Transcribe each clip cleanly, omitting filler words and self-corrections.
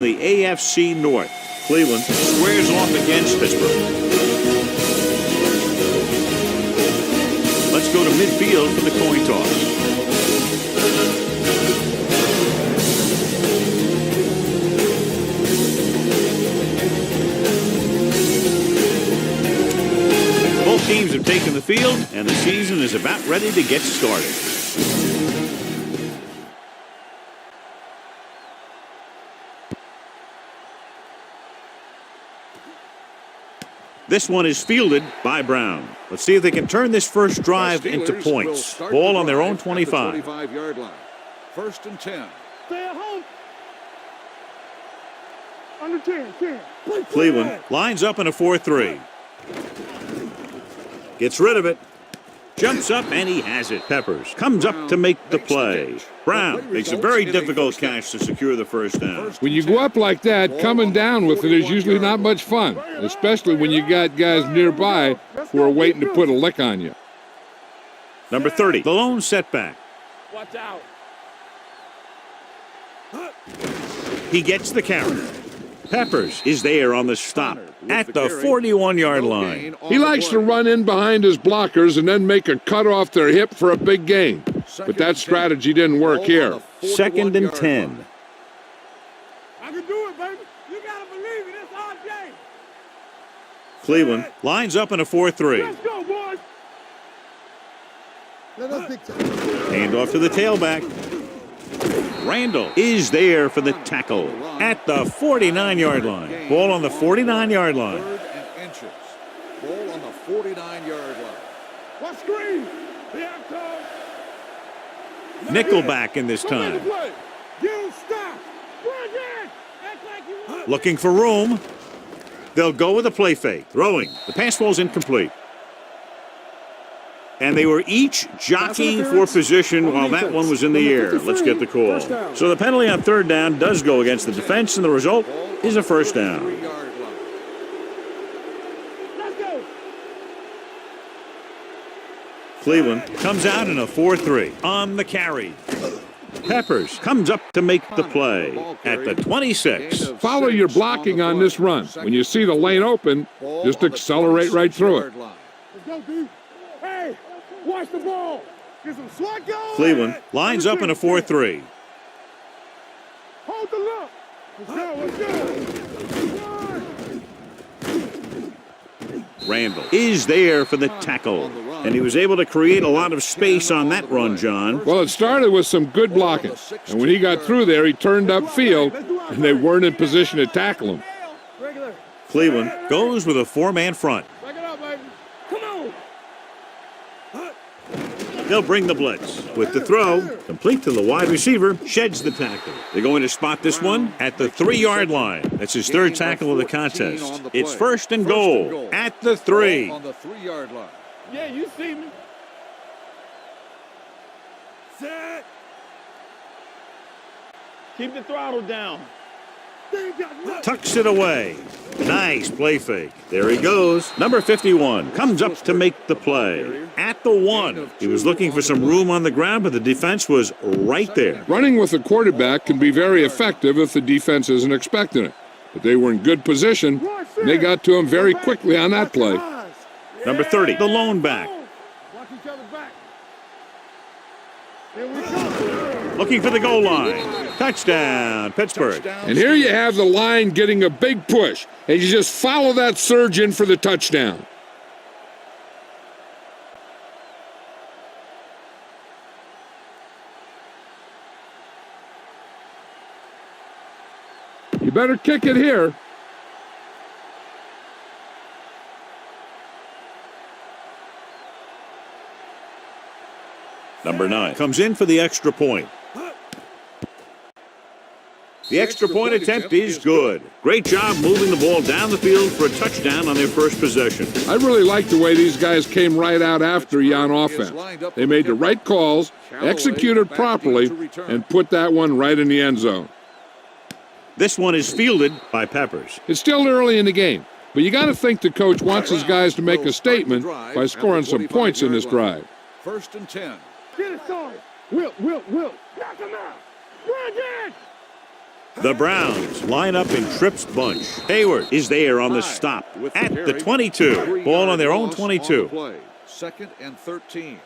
The AFC North. Cleveland squares off against Pittsburgh. Let's go to midfield for the coin toss. Both teams have taken the field, and the season is about ready to get started. This one is fielded by Brown. Let's see if they can turn this first drive into points. Ball on their own 25. 25-yard line. 1st and 10. Stay at home. Under 10. Cleveland lines up in a 4-3. Gets rid of it. Jumps up, and he has it. Peppers comes up to make the play. Brown makes a very difficult catch to secure the first down. When you go up like that, coming down with it is usually not much fun, especially when you got guys nearby who are waiting to put a lick on you. Number 30, the lone setback. Watch out. He gets the carry. Peppers is there on the stop at the 41-yard line. He likes to run in behind his blockers and then make a cut off their hip for a big gain. But that strategy didn't work here. 2nd and 10. I can do it, baby. You got to believe it. It's our game. Cleveland lines up in a 4-3. Let's go, boys. Hand off to the tailback. Randall is there for the tackle at the 49-yard line. Ball on the 49-yard line. 3rd and inches. Ball on the 49-yard line. What screen? Nickelback in this time. You stop. Bring it. Act like you want. Looking for room. They'll go with a play fake. Throwing. The pass ball's incomplete. And they were each jockeying for position while that one was in the air. Let's get the call. So the penalty on 3rd down does go against the defense, and the result is a first down. Let's go. Cleveland comes out in a 4-3 on the carry. Peppers comes up to make the play at the 26. Follow your blocking on this run. When you see the lane open, just accelerate right through it. Let's go, dude. Hey, watch the ball. Get some swat going. Cleveland lines up in a 4-3. Hold the look. Let's go. Randall is there for the tackle, and he was able to create a lot of space on that run, John. Well, it started with some good blocking, and when he got through there, he turned upfield, and they weren't in position to tackle him. Cleveland goes with a 4-man front. Back it up, baby. Come on. They'll bring the blitz. With the throw, complete to the wide receiver, sheds the tackle. They're going to spot this one at the 3-yard line. That's his 3rd tackle of the contest. It's 1st and goal at the 3. On the 3-yard line. Yeah, you see me. Set. Keep the throttle down. Tucks it away. Nice play fake. There he goes. Number 51 comes up to make the play at the 1. He was looking for some room on the ground, but the defense was right there. Running with a quarterback can be very effective if the defense isn't expecting it. But they were in good position, and they got to him very quickly on that play. Number 30, the lone back. Watch each other back. Here we go. Looking for the goal line. Touchdown, Pittsburgh. And here you have the line getting a big push, and you just follow that surge in for the touchdown. You better kick it here. Number 9 comes in for the extra point. The extra point attempt is good. Great job moving the ball down the field for a touchdown on their first possession. I really like the way these guys came right out after you on offense. They made the right calls, executed properly, and put that one right in the end zone. This one is fielded by Peppers. It's still early in the game, but you got to think the coach wants his guys to make a statement by scoring some points in this drive. 1st and 10. Get it started. Will. Knock him out. Bring it. The Browns line up in Tripp's bunch. Hayward is there on the stop at the 22. Ball on their own 22. Second and 13.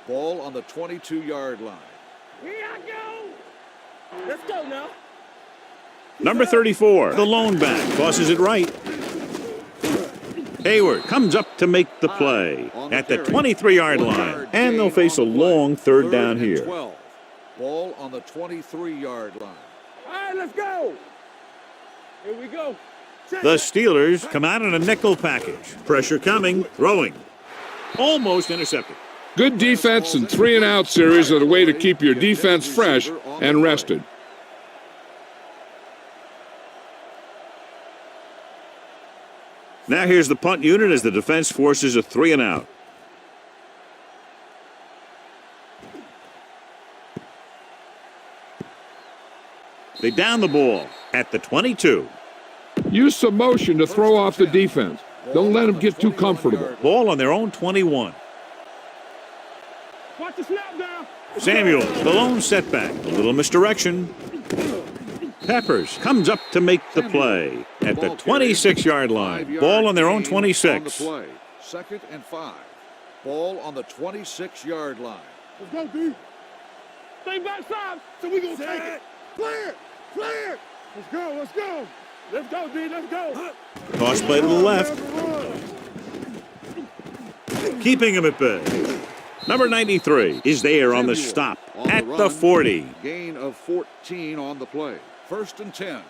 Ball on the 22-yard line. Here I go. Let's go now. Number 34, the lone back, tosses it right. Hayward comes up to make the play at the 23-yard line. And they'll face a long third down here. 12. Ball on the 23-yard line. All right, let's go. Here we go. The Steelers come out in a nickel package. Pressure coming, throwing. Almost intercepted. Good defense and 3-and-out series are the way to keep your defense fresh and rested. Now here's the punt unit as the defense forces a 3-and-out. They down the ball at the 22. Use some motion to throw off the defense. Don't let them get too comfortable. Ball on their own 21. Watch the snap down. Samuel, the lone setback. A little misdirection. Peppers comes up to make the play at the 26-yard line. Ball on their own 26. Second and 5. Ball on the 26-yard line. Let's go, D. Stay backside, so we gonna take it. Clear, clear. Let's go, let's go. Let's go, D, let's go. Toss play to the left. Keeping him at bay. Number 93 is there on the stop at the 40. Gain of 14 on the play. First and 10.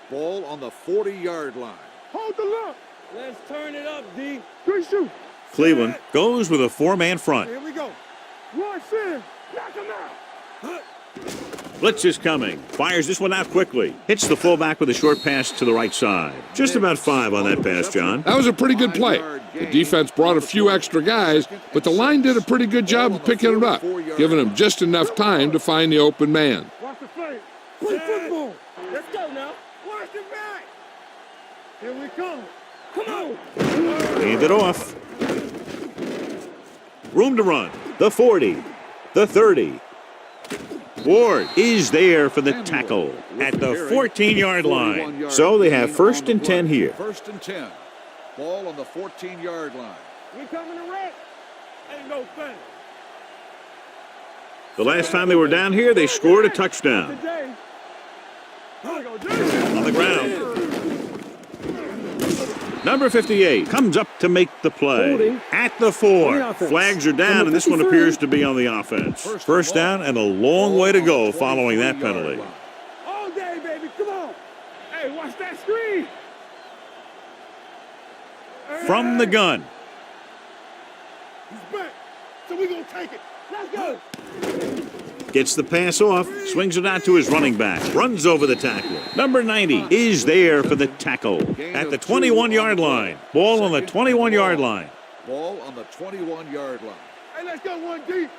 Ball on the 40-yard line. Hold the look. Let's turn it up, D. Good shoot. Cleveland goes with a 4-man front. Here we go. One in. Knock him out. Blitz is coming. Fires this one out quickly. Hits the fullback with a short pass to the right side. Just about 5 on that pass, John. That was a pretty good play. The defense brought a few extra guys, but the line did a pretty good job of picking it up, giving them just enough time to find the open man. Watch the play. Play football. Let's go now. Watch the back. Here we come. Come on. Hand it off. Room to run. The 40. The 30. Ward is there for the tackle at the 14-yard line. So they have first and 10 here. First and 10. Ball on the 14-yard line. We coming to wreck. Ain't no thing. The last time they were down here, they scored a touchdown. On the ground. Number 58 comes up to make the play at the 4. Flags are down, and this one appears to be on the offense. First down and a long way to go following that penalty. All day, baby. Come on. Hey, watch that screen. From the gun. He's back. So we're going to take it. Let's go. Gets the pass off, swings it out to his running back, runs over the tackler. Number 90 is there for the tackle at the 21-yard line. Ball on the 21-yard line. Ball on the 21-yard line. Hey, let's go one deep.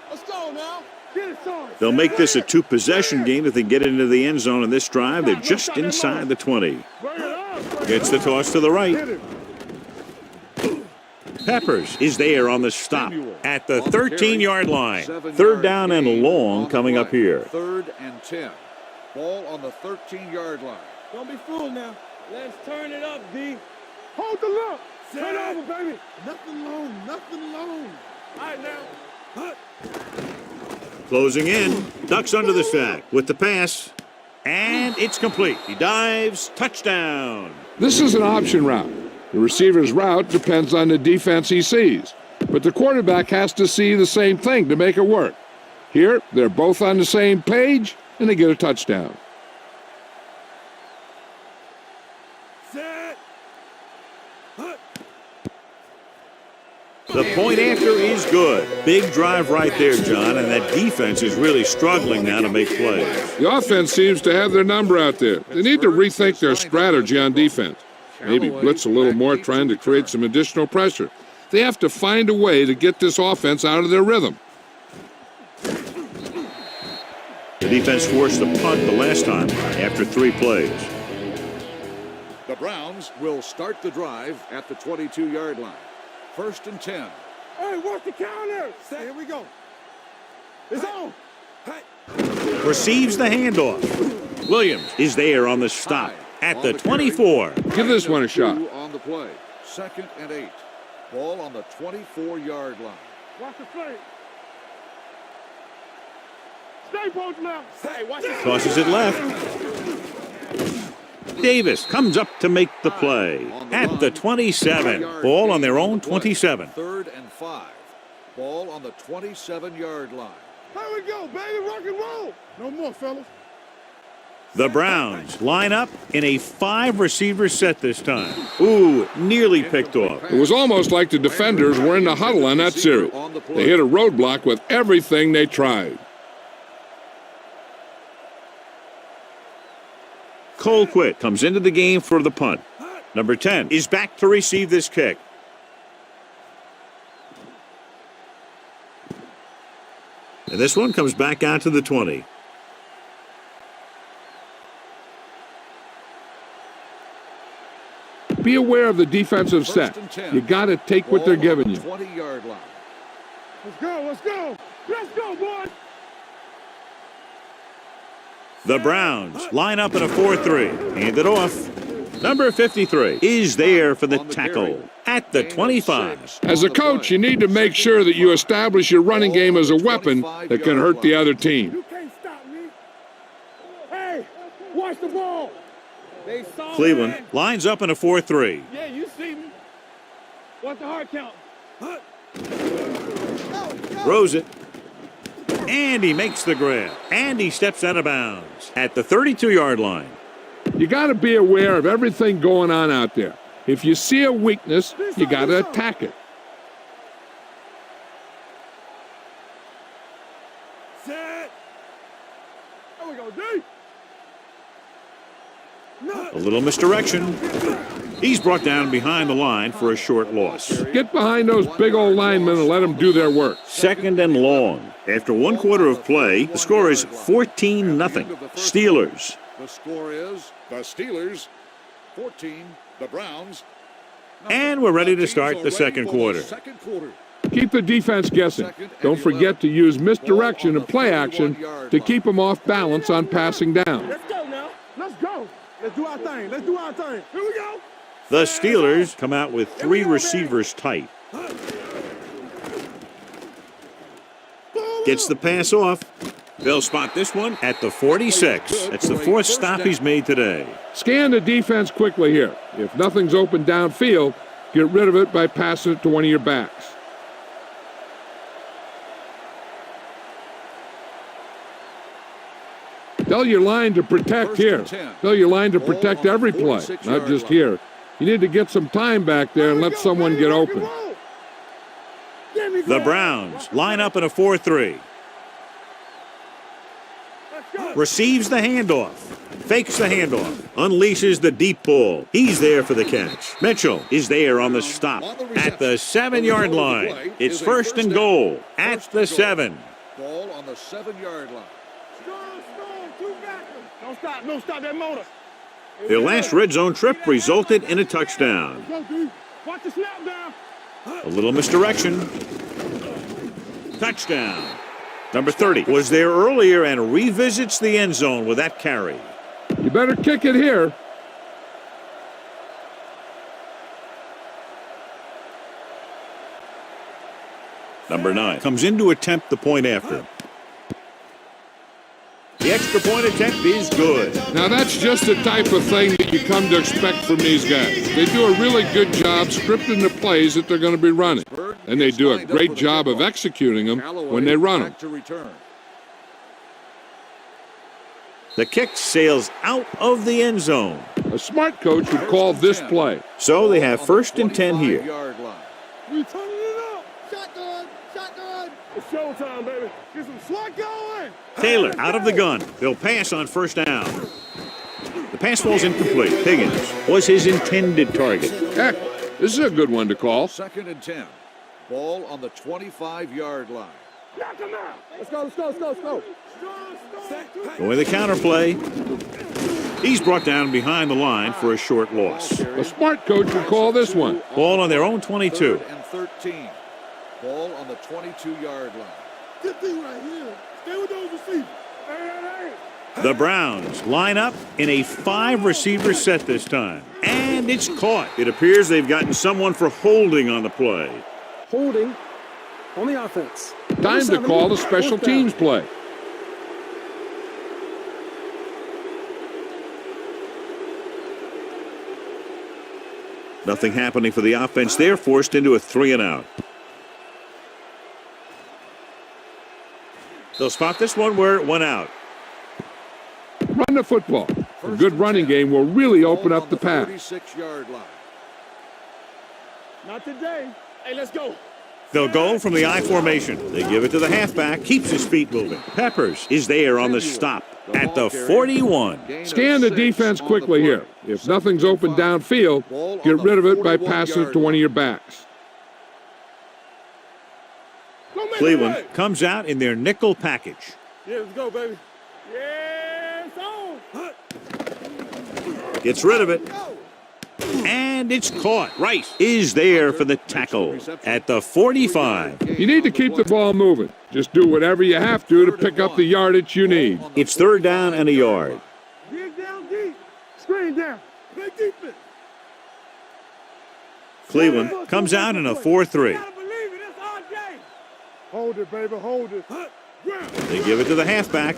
Let's go now. Get it started. They'll make this a 2-possession game if they get into the end zone in this drive. They're just inside the 20. Gets the toss to the right. Peppers is there on the stop at the 13-yard line. Third down and long coming up here. Third and 10. Ball on the 13-yard line. Don't be fooled now. Let's turn it up, D. Hold the look. Turn over, baby. Nothing long, nothing long. All right, now. Closing in. Ducks under the sack with the pass. And it's complete. He dives. Touchdown. This is an option route. The receiver's route depends on the defense he sees, but the quarterback has to see the same thing to make it work. Here, they're both on the same page, and they get a touchdown. Set. The point after is good. Big drive right there, John, and that defense is really struggling now to make plays. The offense seems to have their number out there. They need to rethink their strategy on defense. Maybe blitz a little more, trying to create some additional pressure. They have to find a way to get this offense out of their rhythm. The defense forced a punt the last time after 3 plays. The Browns will start the drive at the 22-yard line. First and 10. Hey, watch the counter. Here we go. It's on. Receives the handoff. Williams is there on the stop at the 24. Give this one a shot. On the play. 2nd and 8. Ball on the 24-yard line. Watch the play. Stay both now. Hey, watch it. Tosses it left. Davis comes up to make the play at the 27. Ball on their own 27. 3rd and 5. Ball on the 27-yard line. Here we go, baby. Rock and roll. No more, fellas. The Browns line up in a 5-receiver set this time. Ooh, nearly picked off. It was almost like the defenders were in the huddle on that series. They hit a roadblock with everything they tried. Colquitt comes into the game for the punt. Number 10 is back to receive this kick. And this one comes back out to the 20. Be aware of the defensive set. You got to take what they're giving you. 20-yard line. Let's go, let's go. Let's go, boys. The Browns line up in a 4-3. Hand it off. Number 53 is there for the tackle at the 25. As a coach, you need to make sure that you establish your running game as a weapon that can hurt the other team. You can't stop me. Hey, watch the ball. They saw Cleveland me. lines up in a 4-3. Yeah, you see me. What's the hard count? Throws it. And he makes the grab. And he steps out of bounds at the 32-yard line. You got to be aware of everything going on out there. If you see a weakness, you got to attack it. Set. There we go, D. A little misdirection. He's brought down behind the line for a short loss. Get behind those big old linemen and let them do their work. 2nd and long. After 1 quarter of play, the score is 14-0. Steelers. The score is the Steelers 14, the Browns. And we're ready to start the second quarter. Keep the defense guessing. Don't forget to use misdirection and play action to keep them off balance on passing down. Let's go now. Let's go. Let's do our thing. Let's do our thing. Here we go. The Steelers come out with 3 receivers tight. Gets the pass off. They'll spot this one at the 46. That's the 4th stop he's made today. Scan the defense quickly here. If nothing's open downfield, get rid of it by passing it to one of your backs. Tell your line to protect here. Tell your line to protect every play, not just here. You need to get some time back there and let someone get open. The Browns line up in a 4-3. Receives the handoff. Fakes the handoff. Unleashes the deep ball. He's there for the catch. Mitchell is there on the stop at the 7-yard line. It's 1st and goal at the 7. Ball on the 7-yard line. Don't stop that motor. Their last red zone trip resulted in a touchdown. Watch the snap down. A little misdirection. Touchdown. Number 30 was there earlier and revisits the end zone with that carry. You better kick it here. Number 9 comes in to attempt the point after. The extra point attempt is good. Now that's just the type of thing that you come to expect from these guys. They do a really good job scripting the plays that they're going to be running. And they do a great job of executing them when they run them. The kick sails out of the end zone. A smart coach would call this play. So they have 1st and 10 here. We turning it up. Shotgun. It's showtime, baby. Get some slot going. Taylor out of the gun. They'll pass on 1st down. The pass falls incomplete. Higgins was his intended target. Heck, this is a good one to call. 2nd and 10. Ball on the 25-yard line. Knock him out. Let's go. Going the counterplay. He's brought down behind the line for a short loss. A smart coach would call this one. Ball on their own 22. 3rd and 13. Ball on the 22-yard line. Good thing right here. Stay with those receivers. Hey. The Browns line up in a 5-receiver set this time. And it's caught. It appears they've gotten someone for holding on the play. Holding on the offense. Time to call a special teams play. Nothing happening for the offense. They're forced into a 3-and-out. They'll spot this one where it went out. Run the football. A good running game will really open up the pass. 36-yard line. Not today. Hey, let's go. They'll go from the I formation. They give it to the halfback. Keeps his feet moving. Peppers is there on the stop at the 41. Scan the defense quickly here. If nothing's open downfield, get rid of it by passing it to one of your backs. Cleveland comes out in their nickel package. Yeah, let's go, baby. Yeah, it's on. Gets rid of it. And it's caught. Rice is there for the tackle at the 45. You need to keep the ball moving. Just do whatever you have to pick up the yardage you need. It's 3rd down and a yard. Dig down deep. Screen down. Play defense. Cleveland comes out in a 4-3. Gotta believe it. It's RJ. Hold it, baby. Hold it. They give it to the halfback.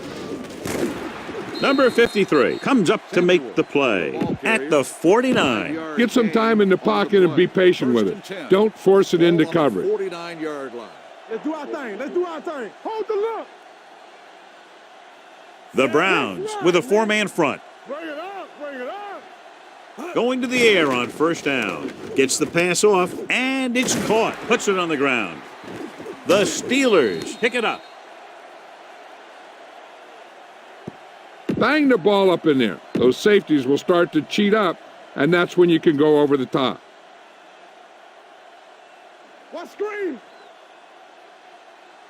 Number 53 comes up to make the play at the 49. Get some time in the pocket and be patient with it. Don't force it into coverage. 49-yard line. Let's do our thing. Let's do our thing. Hold the look. The Browns with a 4-man front. Bring it up. Bring it up. Going to the air on 1st down. Gets the pass off, and it's caught. Puts it on the ground. The Steelers pick it up. Bang the ball up in there. Those safeties will start to cheat up, and that's when you can go over the top. Watch screen.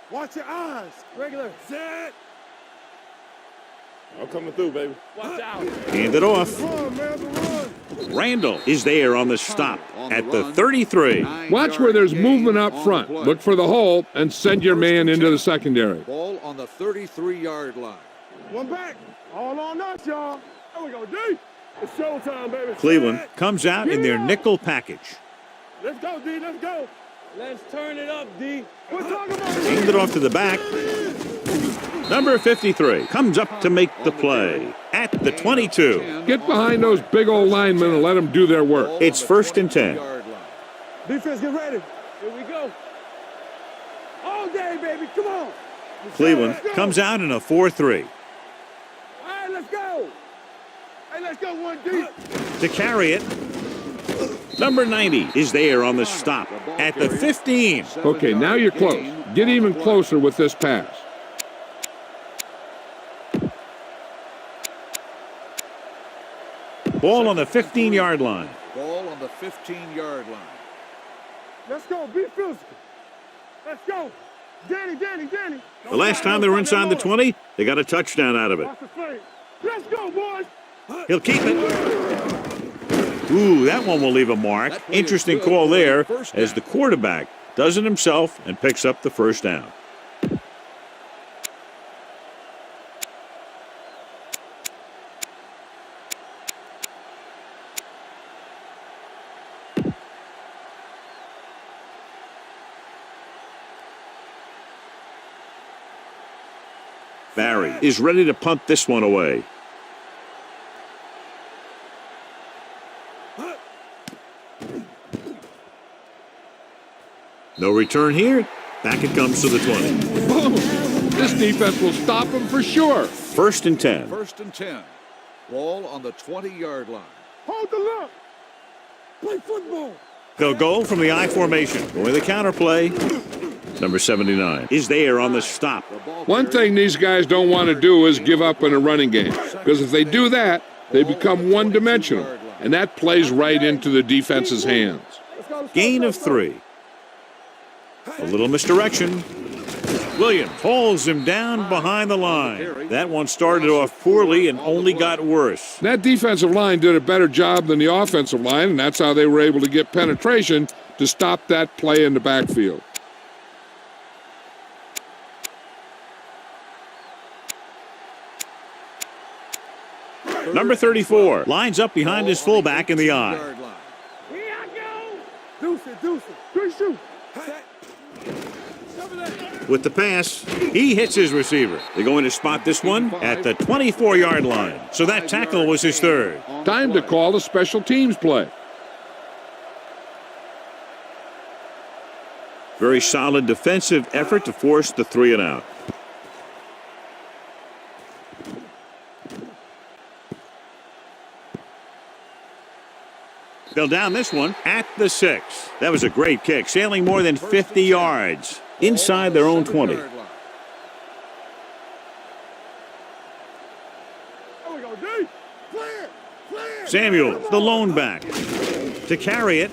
Watch your eyes. Regular. Set. I'm coming through, baby. Watch out. Hand it off. Run, man, the run. Randall is there on the stop at the 33. Watch where there's movement up front. Look for the hole and send your man into the secondary. Ball on the 33-yard line. One back. All on us, y'all. There we go, D. It's showtime, baby. Cleveland comes out in their nickel package. Let's go, D. Let's go. Let's turn it up, D. We're talking about it. Hand it off to the back. Number 53 comes up to make the play at the 22. Get behind those big old linemen and let them do their work. It's 1st and 10. Defense, get ready. Here we go. All day, baby. Come on. Cleveland comes out in a 4-3. All right, let's go. Hey, let's go one deep. To carry it, number 90 is there on the stop at the 15. Okay, now you're close. Get even closer with this pass. Ball on the 15-yard line. Ball on the 15-yard line. Let's go. Be physical. Let's go. Danny. The last time they were inside the 20, they got a touchdown out of it. Watch the play. Let's go, boys. He'll keep it. Ooh, that one will leave a mark. Interesting call there as the quarterback does it himself and picks up the 1st down. Barry is ready to punt this one away. No return here. Back it comes to the 20. Boom! This defense will stop them for sure. 1st and 10. 1st and 10. Ball on the 20-yard line. Hold the look. Play football. They'll go from the I formation. Going the counter play. Number 79 is there on the stop. One thing these guys don't want to do is give up in a running game, because if they do that, they become one-dimensional, and that plays right into the defense's hands. Gain of 3. A little misdirection. Williams hauls him down behind the line. That one started off poorly and only got worse. That defensive line did a better job than the offensive line, and that's how they were able to get penetration to stop that play in the backfield. Number 34 lines up behind his fullback in the eye. Here I go. Deuce it. Good shoot. With the pass, he hits his receiver. They're going to spot this one at the 24-yard line. So that tackle was his third. Time to call a special teams play. Very solid defensive effort to force the 3 and out. They'll down this one at the 6. That was a great kick, sailing more than 50 yards inside their own 20. Samuel, the lone back, to carry it.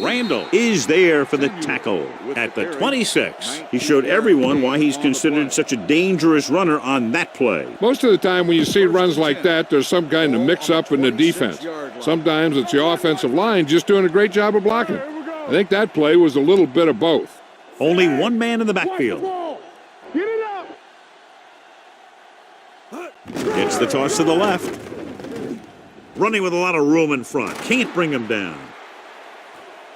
Randall is there for the tackle at the 26. He showed everyone why he's considered such a dangerous runner on that play. Most of the time when you see runs like that, there's some kind of mix-up in the defense. Sometimes it's the offensive line just doing a great job of blocking. I think that play was a little bit of both. Only one man in the backfield. Get it up. It's the toss to the left. Running with a lot of room in front. Can't bring him down.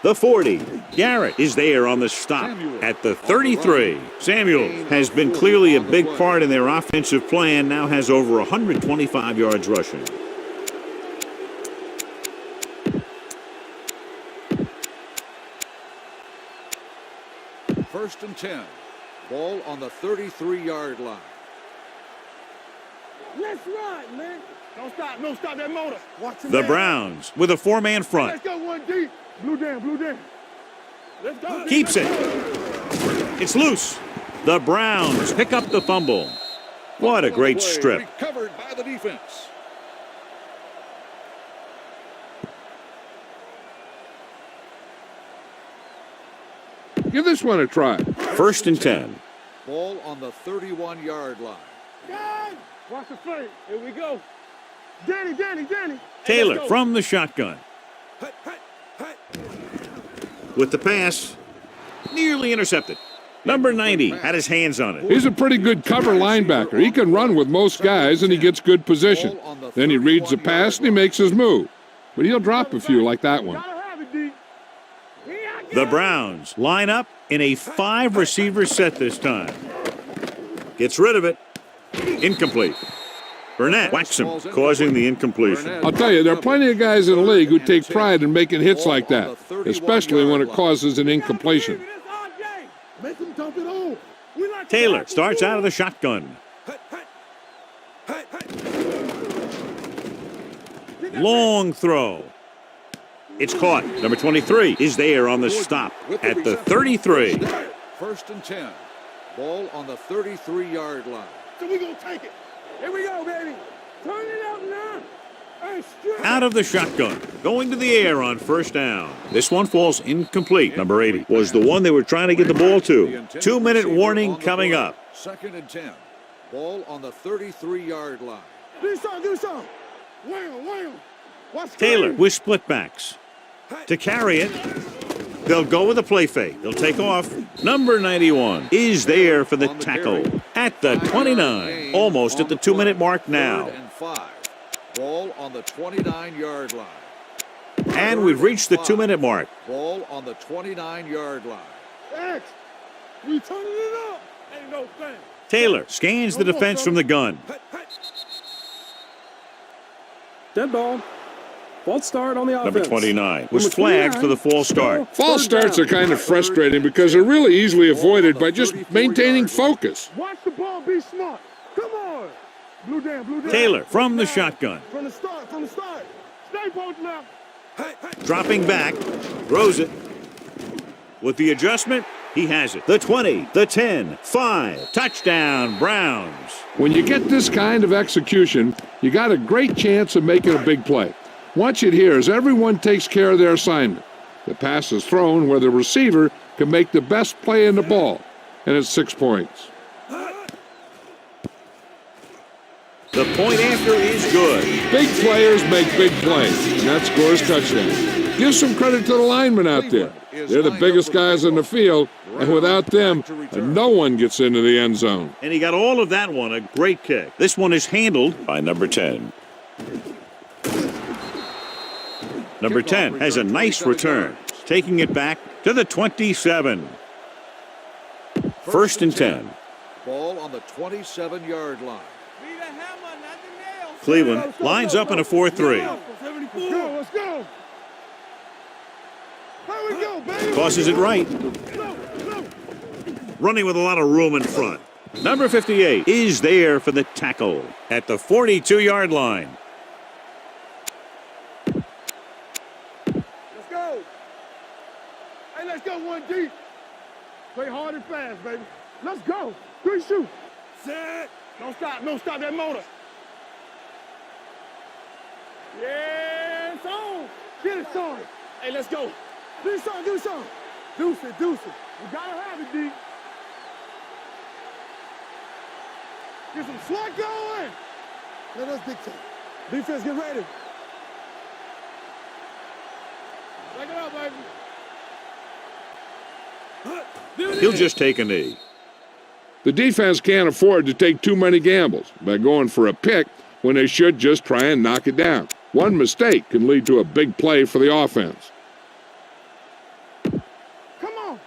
The 40. Garrett is there on the stop at the 33. Samuel has been clearly a big part in their offensive plan, now has over 125 yards rushing. First and 10. Ball on the 33-yard line. Let's ride, man. Don't stop that motor. Watch The Browns with a 4-man front. Let's go one deep. Blue down. Let's go. Keeps it. It's loose. The Browns pick up the fumble. What a great strip. Recovered by the defense. Give this one a try. First and 10. Ball on the 31-yard line. God. Watch the fake. Here we go. Danny. Taylor from the shotgun. With the pass, nearly intercepted. Number 90 had his hands on it. He's a pretty good cover linebacker. He can run with most guys, and he gets good position. Then he reads the pass, and he makes his move. But he'll drop a few like that one. Gotta have it, D. The Browns line up in a 5-receiver set this time. Gets rid of it. Incomplete. Burnett whacks him, causing the incompletion. I'll tell you, there are plenty of guys in the league who take pride in making hits like that, especially when it causes an incompletion. Make him dump it on. Taylor starts out of the shotgun. Long throw. It's caught. Number 23 is there on the stop at the 33. First and 10. Ball on the 33-yard line. So we gonna take it. Here we go, baby. Turn it up now. Hey, Out of the shotgun, going to the air on first down. This one falls incomplete. Number 80 was the one they were trying to get the ball to. 2-minute warning coming up. Second and 10. Ball on the 33-yard line. Do something. Wham. Watch Taylor with split backs. To carry it, they'll go with a play fake. They'll take off. Number 91 is there for the tackle at the 29. Almost at the 2-minute mark now. Third and 5. Ball on the 29-yard line. And we've reached the 2-minute mark. Ball on the 29-yard line. X. We turning it up. Ain't no thing. Taylor scans the defense from the gun. Dead ball. False start on the offense. Number 29 was flagged for the false start. False starts are kind of frustrating because they're really easily avoided by just maintaining focus. Watch the ball. Be smart. Come on. Blue down. Taylor from the shotgun. From the start. Stay post left. Dropping back. Throws it. With the adjustment, he has it. The 20, the 10, 5. Touchdown, Browns. When you get this kind of execution, you got a great chance of making a big play. Watch it here as everyone takes care of their assignment. The pass is thrown where the receiver can make the best play in the ball, and it's 6 points. The point after is good. Big players make big plays, and that scores touchdown. Give some credit to the linemen out there. They're the biggest guys in the field, And without them, no one gets into the end zone. And he got all of that one, a great kick. This one is handled by number 10. Number 10 has a nice return, taking it back to the 27. First and 10. Ball on the 27-yard line. Cleveland lines up in a 4-3. Let's go, let's go. Here we go, baby. Tosses it right. Running with a lot of room in front. Number 58 is there for the tackle at the 42-yard line. Let's go. Hey, let's go one deep. Play hard and fast, baby. Let's go. 3 shoot. Set. Don't stop that motor. Yeah, it's on. Get it started. Hey, let's go. Do something. Deuce it. You gotta have it, D. Get some slack going. Let us dictate. Defense, get ready. Back it up, baby. He'll just take a knee. The defense can't afford to take too many gambles by going for a pick when they should just try and knock it down. One mistake can lead to a big play for the offense. Come on.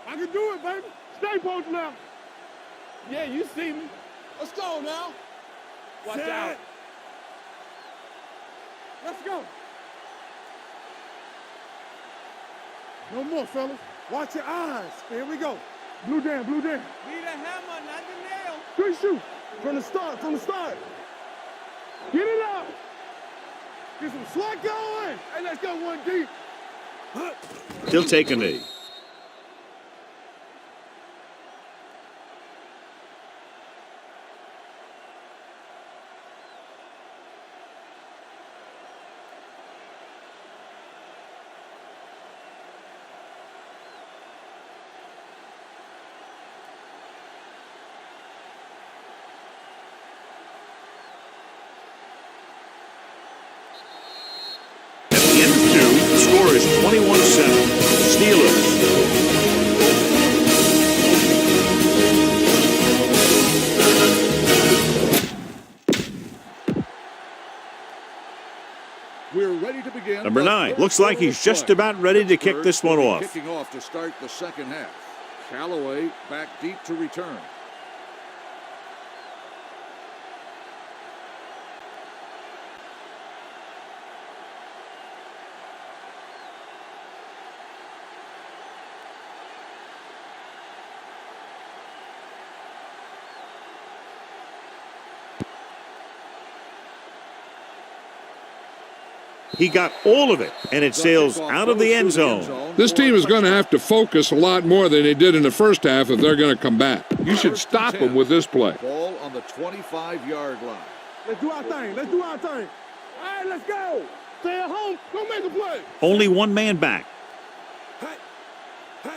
I can do it, baby. Stay post now. Yeah, you see me. Let's go now. Watch out. Let's go. No more, fellas. Watch your eyes. Here we go. Blue down. Need a hammer, not the nail. 3 shoot. From the start. Get it up. Get some slack going. Hey, let's go one deep. He'll take a knee. The score is 21-7. Steelers. We're ready to begin. Number 9 looks like he's just about ready to kick this one off. Kicking off to start the second half. Callaway back deep to return. He got all of it, and it sails out of the end zone. This team is going to have to focus a lot more than they did in the first half if they're going to come back. You should stop them with this play. Ball on the 25-yard line. Let's do our thing. All right, let's go. Stay at home. Go make a play. Only one man back.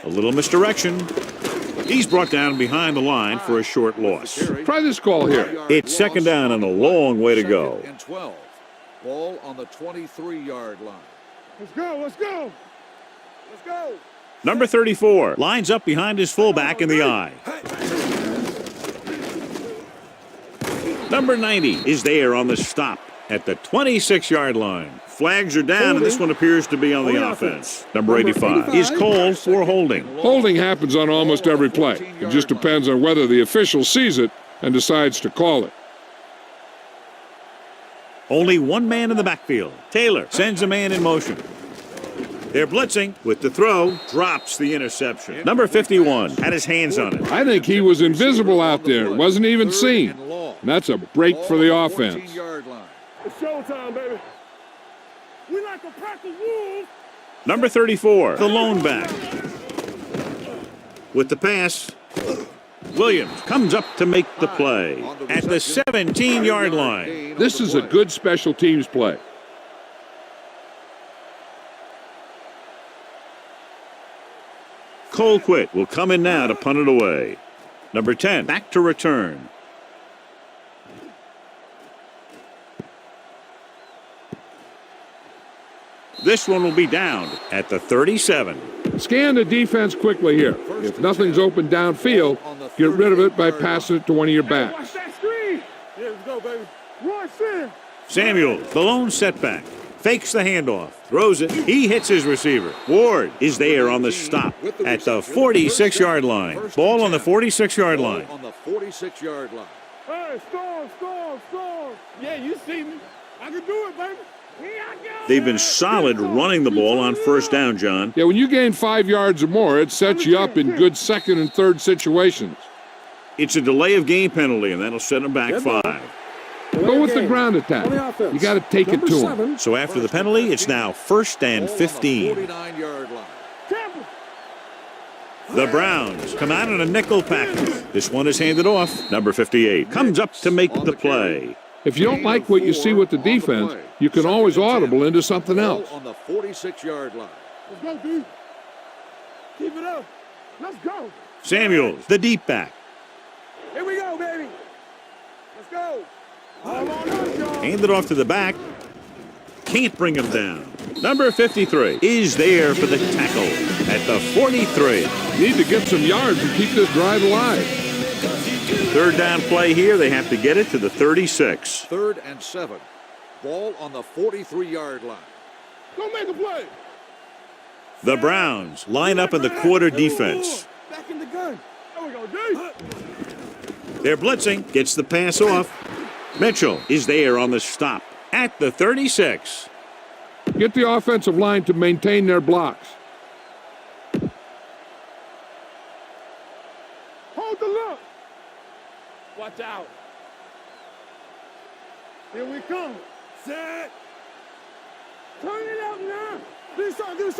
A little misdirection. He's brought down behind the line for a short loss. Try this call here. It's second down and a long way to go. Second and 12. Ball on the 23-yard line. Let's go. Number 34 lines up behind his fullback in the eye. Number 90 is there on the stop at the 26-yard line. Flags are down, and this one appears to be on the offense. Number 85 is called for holding. Holding happens on almost every play. It just depends on whether the official sees it and decides to call it. Only one man in the backfield. Taylor sends a man in motion. They're blitzing with the throw, drops the interception. Number 51 had his hands on it. I think he was invisible out there. Wasn't even seen. And that's a break for the offense. It's showtime, baby. We like a pack of wolves. Number 34, the lone back. With the pass, Williams comes up to make the play at the 17-yard line. This is a good special teams play. Colquitt will come in now to punt it away. Number 10 back to return. This one will be down at the 37. Scan the defense quickly here. If nothing's open downfield, get rid of it by passing it to one of your Watch backs. that screen. Yeah, let's go, baby. Watch it. Samuels, the lone setback. Fakes the handoff. Throws it. He hits his receiver. Ward is there on the stop at the 46-yard line. Ball on the 46-yard line. On the 46-yard line. Hey, storm. Yeah, you see me. I can do it, baby. Here I go. They've been solid running the ball on first down, John. Yeah, when you gain 5 yards or more, it sets you up in good second and third situations. It's a delay of game penalty, and that'll set them back 5. Go with the ground attack. You got to take it to him. So after the penalty, it's now 1st and 15. 49-yard line. Tampa. The Browns come out in a nickel package. This one is handed off. Number 58 comes up to make the play. If you don't like what you see with the defense, you can always audible into something else. On the 46-yard line. Let's go, D. Keep it up. Let's go. Samuels, the deep back. Here we go, baby. Let's go. All on us, y'all. Handed off to the back. Can't bring him down. Number 53 is there for the tackle at the 43. Need to get some yards and keep this drive alive. 3rd down play here. They have to get it to the 36. 3rd and 7. Ball on the 43-yard line. Go make a play. The Browns line up in the quarter defense. Back in the gun. There we go, D. They're blitzing. Gets the pass off. Mitchell is there on the stop at the 36. Get the offensive line to maintain their blocks. Hold the look. Watch out. Here we come. Set. Turn it up now. Do something.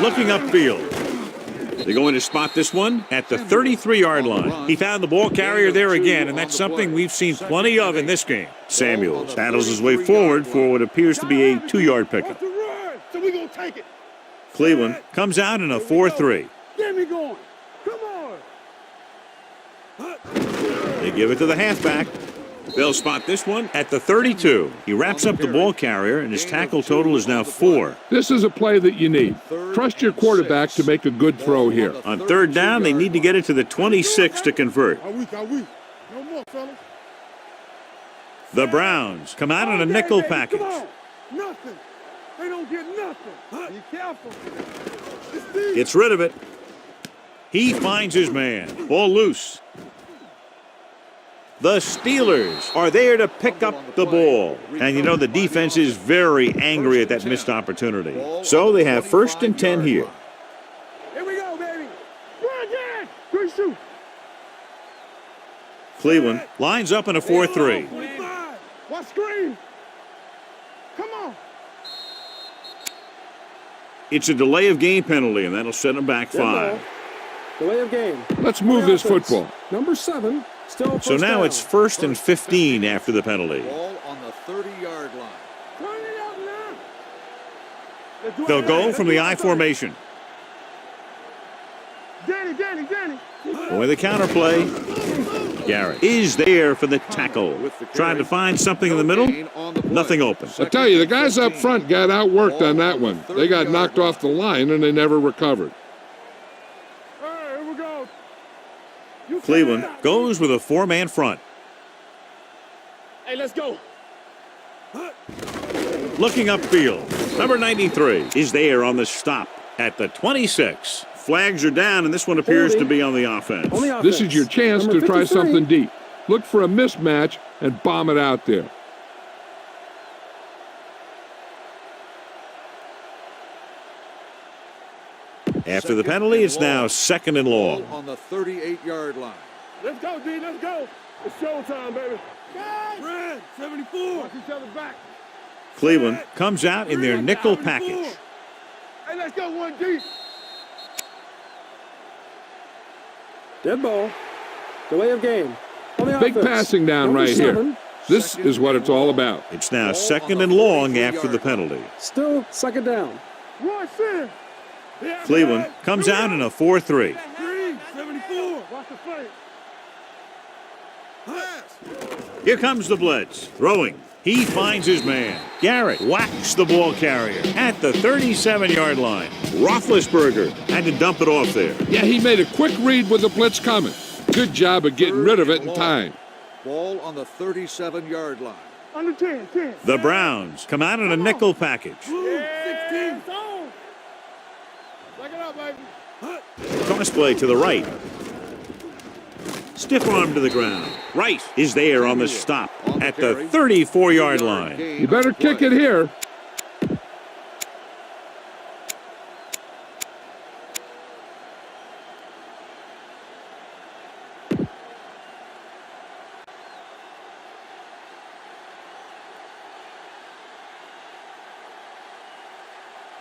Looking upfield. They're going to spot this one at the 33-yard line. He found the ball carrier there again, and that's something we've seen plenty of in this game. Samuels battles his way forward for what appears to be a 2-yard pickup. So we're going to take it. Cleveland comes out in a 4-3. Get me going. Come on. They give it to the halfback. They'll spot this one at the 32. He wraps up the ball carrier, and his tackle total is now 4. This is a play that you need. Trust your quarterback to make a good throw here. On 3rd down, they need to get it to the 26 to convert. Are we? No more, fellas. The Browns come out in a nickel package. Come on. Nothing. They don't get nothing. Be careful. Gets rid of it. He finds his man. Ball loose. The Steelers are there to pick up the ball. And you know the defense is very angry at that missed opportunity. So they have 1st and 10 here. Here we go, baby. Run again. Good shoot. Cleveland lines up in a 4-3. 45. Watch screen. Come on. It's a delay of game penalty, and that'll set them back 5. Delay of game. Let's move this football. Number 7. Still So now down. it's 1st and 15 after the penalty. Ball on the 30-yard line. Turn it up now. They'll go from the I formation. Danny. With the counterplay, Garrett is there for the tackle. Trying to find something in the middle. Nothing open. I tell you, the guys up front got outworked on that one. They got knocked off the line and they never recovered. Hey, here we go. Cleveland goes with a 4-man front. Hey, let's go. Looking upfield, number 93 is there on the stop at the 26. Flags are down, and this one appears to be on the offense. This is your chance Number to try 53. something deep. Look for a mismatch and bomb it out there. After the penalty, it's now 2nd and long. Ball on the 38-yard line. Let's go, D. Let's go. It's showtime, baby. Red, 74. Watch each other back. Cleveland comes out in their nickel package. Hey, let's go, 1 deep. Dead ball. Delay of game. On the Big offense. passing down Number right 7. here. This is what it's all about. It's now 2nd and long after the penalty. Still 2nd down. Watch this. Cleveland comes out in a 4-3. 74. Watch the fake. Here comes the blitz. Throwing He finds his man. Garrett whacks the ball carrier at the 37-yard line. Roethlisberger had to dump it off there. Yeah, he made a quick read with the blitz coming. Good job of getting rid of it in time. Ball on the 37-yard line. Under 10, 10. The Browns come out in a nickel package. Yeah, 16. Zone. Back it up, baby. Cross play to the right. Stiff arm to the ground. Rice is there on the stop at the 34-yard line. You better kick it here.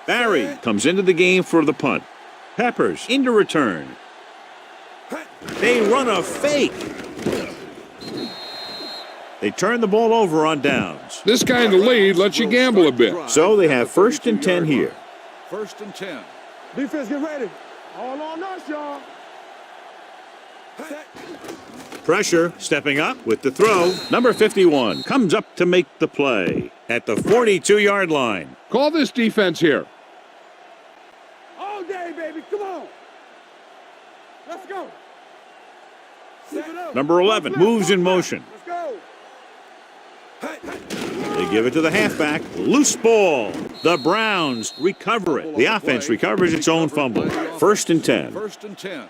Barry comes into the game for the punt. Peppers into return. They run a fake. They turn the ball over on downs. This kind of lead lets you gamble a bit. So they have 1st and 10 here. 1st and 10. Defense, get ready. All on us, y'all. Pressure stepping up with the throw. Number 51 comes up to make the play at the 42-yard line. Call this defense here. All day, baby. Come on. Let's go. Keep it up. Number 11 moves in motion. Let's go. They give it to the halfback. Loose ball. The Browns recover it. The offense recovers its own fumble. 1st and 10. 1st and 10.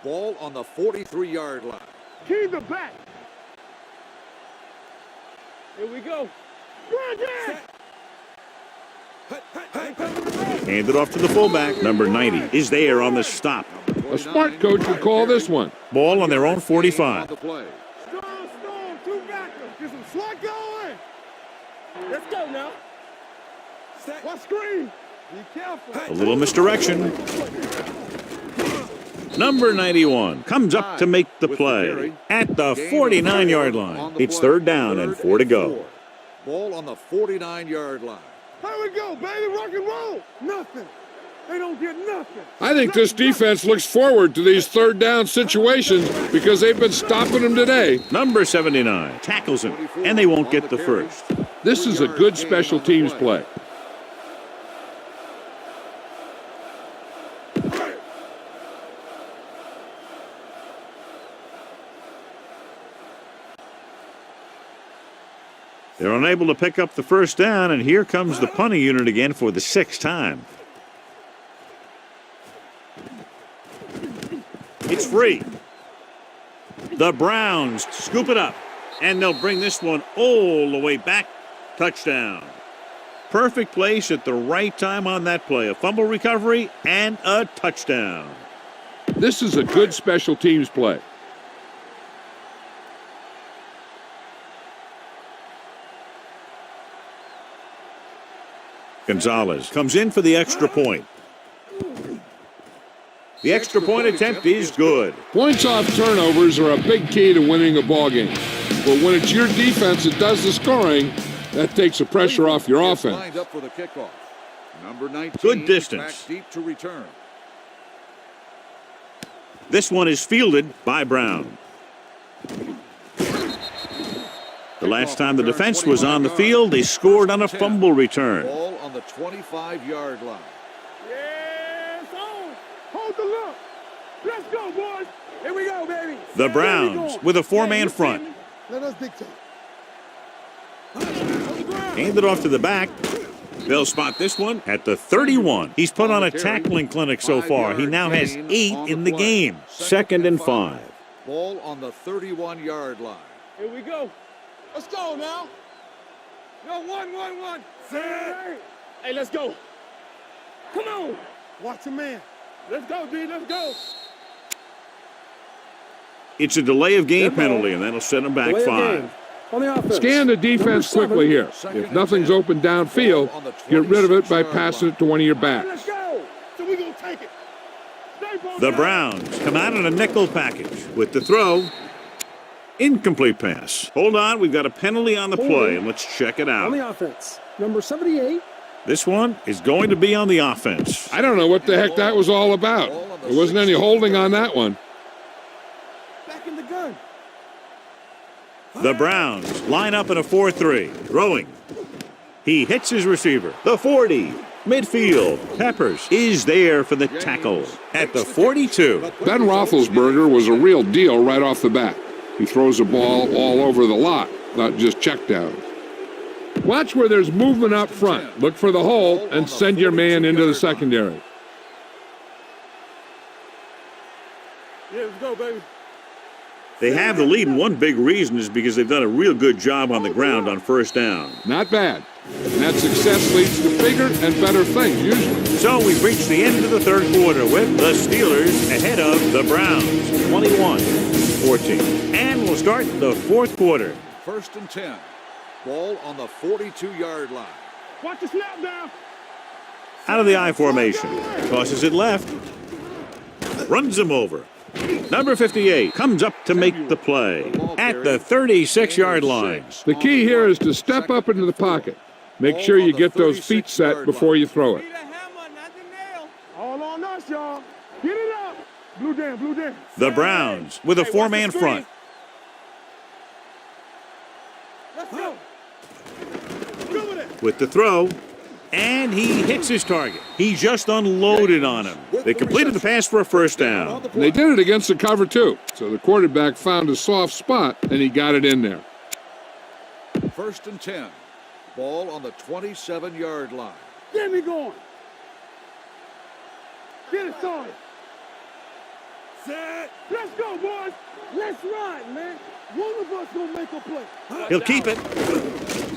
Ball on the 43-yard line. Keep the back. Here we go. Hand it off to the fullback. Number 90 is there on the stop. A smart coach would call this one. Ball on their own 45. Strong, two backers. Get some slack going. Let's go now. What screen? Be careful. A little misdirection. Number 91 comes up to make the play at the 49-yard line. It's 3rd down and 4 to go. Ball on the 49-yard line. Here we go, baby. Rock and roll. Nothing. They don't get nothing. I think this defense looks forward to these 3rd down situations because they've been stopping them today. Number 79 tackles him, and they won't get the first. This is a good special teams play. They're unable to pick up the 1st down, and here comes the punting unit again for the 6th time. It's free. The Browns scoop it up, and they'll bring this one all the way back. Touchdown. Perfect place at the right time on that play. A fumble recovery and a touchdown. This is a good special teams play. Gonzalez comes in for the extra point. The extra point attempt is good. Points off turnovers are a big key to winning a ball game. But when it's your defense that does the scoring, that takes the pressure off your offense. Lined up for the kickoff. Number 19. Good distance. Back deep to return. This one is fielded by Brown. The last time the defense was on the field, they scored on a fumble return. Ball on the 25-yard line. Yes, on. Hold the look. Let's go, boys. Here we go, baby. The Browns with a 4-man front. Let us dictate. Hand it off to the back. They'll spot this one at the 31. He's put on a tackling clinic so far. He now has 8 in the game. 2nd and 5. Ball on the 31-yard line. Here we go. Let's go now. Yo, 1-1-1. Hey, let's go. Come on. Watch your man. Let's go, D. Let's go. It's a delay of game penalty, and that'll set him back 5. On the offense. Scan the defense quickly here. If nothing's open downfield, get rid of it by passing it to one of your backs. Let's go. So we're going to take it. The Browns come out in a nickel package with the throw. Incomplete pass. Hold on, we've got a penalty on the play, and let's check it On out. the offense. Number 78. This one is going to be on the offense. I don't know what the heck that was all about. There wasn't any holding on that one. Back in the gun. The Browns line up in a 4-3. Throwing. He hits his receiver. The 40. Midfield. Peppers is there for the tackle at the 42. Ben Roethlisberger was a real deal right off the bat. He throws the ball all over the lot, not just check down. Watch where there's movement up front. Look for the hole and send your man into the secondary. Yeah, let's go, baby. They have the lead, and one big reason is because they've done a real good job on the ground on first down. Not bad. And that success leads to bigger and better things, usually. So we've reached the end of the third quarter with the Steelers ahead of the Browns, 21-14. And we'll start the fourth quarter. 1st and 10. Ball on the 42-yard line. Watch the snap down. Out of the I formation. Tosses it left. Runs him over. Number 58 comes up to make the play at the 36-yard line. The key here is to step up into the pocket. Make sure you get those feet set before you throw it. All on us, y'all. Get it up. Blue down, blue down. The Browns with a four-man front. Let's go. Good with it. With the throw, and he hits his target. He just unloaded on him. They completed the pass for a first down. And they did it against the cover, too. So the quarterback found a soft spot, and he got it in there. 1st and 10. Ball on the 27-yard line. Get me going. Get it started. Set. Let's go, boys. Let's ride, man. One of us gonna make a play. He'll keep it.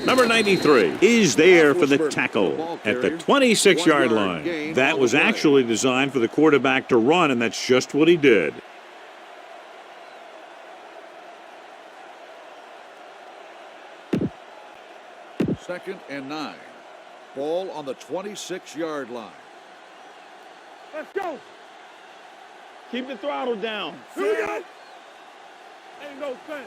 Number 93 is there for the tackle at the 26-yard line. That was actually designed for the quarterback to run, and that's just what he did. Second and 9. Ball on the 26-yard line. Let's go. Keep the throttle down. Here we go. Ain't no thing.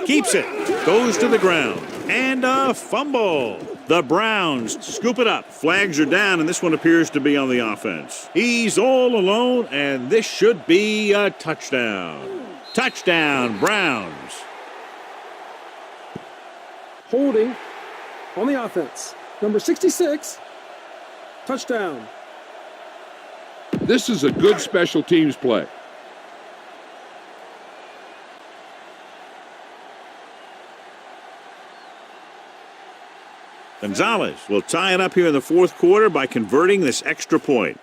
Keeps it. Goes to the ground. And a fumble. The Browns scoop it up. Flags are down, and this one appears to be on the offense. He's all alone, and this should be a touchdown. Touchdown, Browns. Holding on the offense. Number 66. Touchdown. This is a good special teams play. Gonzalez will tie it up here in the fourth quarter by converting this extra point.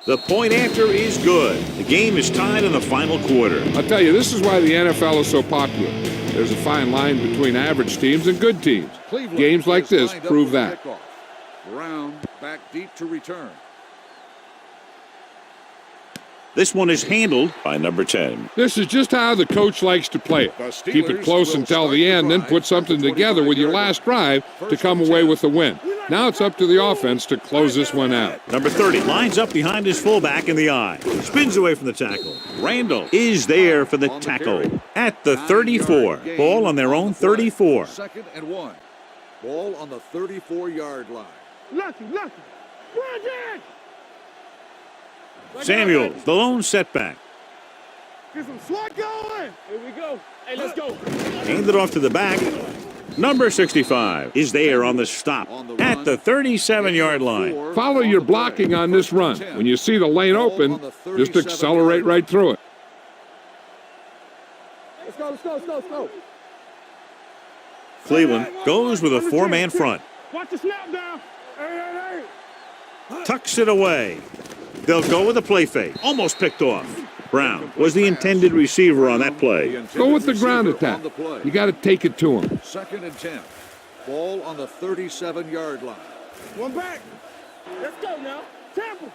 The point after is good. The game is tied in the final quarter. I'll tell you, this is why the NFL is so popular. There's a fine line between average teams and good teams. Cleveland Games like is this lined up prove for the that. kickoff. Brown back deep to return. This one is handled by number 10. This is just how the coach likes to play it. Keep it close until the end, then put something together with your last drive to come away with the win. Now it's up to the offense to close this one out. Number 30 lines up behind his fullback in the I. Spins away from the tackle. Randall is there for the tackle at the 34. Ball on their own 34. 2nd and 1. Ball on the 34-yard line. Lucky. Bridget! Samuel, the lone setback. Get some swat going. Here we go. Hey, let's go. Hand it off to the back. Number 65 is there on the stop at the 37-yard line. Follow your blocking on this run. When you see the lane open, just accelerate right through it. Let's go. Cleveland goes with a four-man front. Watch the snap down. Hey. Tucks it away. They'll go with a play fake. Almost picked off. Brown was the intended receiver on that play. Go with the ground attack. You got to take it to him. 2nd and 10. Ball on the 37-yard line. One back. Let's go now. Tampa.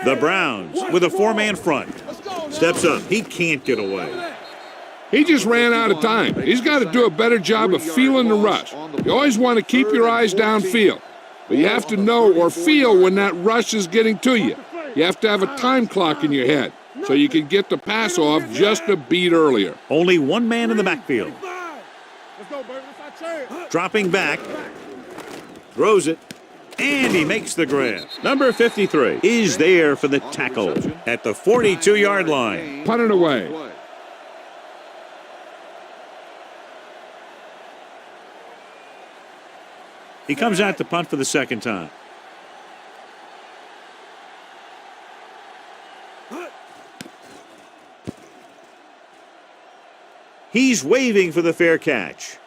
The Browns with a four-man front. Steps up. He can't get away. He just ran out of time. He's got to do a better job of feeling the rush. You always want to keep your eyes downfield. But you have to know or feel when that rush is getting to you. You have to have a time clock in your head so you can get the pass off just a beat earlier. Only one man in the backfield. Let's go, baby. Let's not change. Dropping back. Throws it. And he makes the grab. Number 53 is there for the tackle at the 42-yard line. Punt it away. He comes out to punt for the second time. He's waving for the fair catch.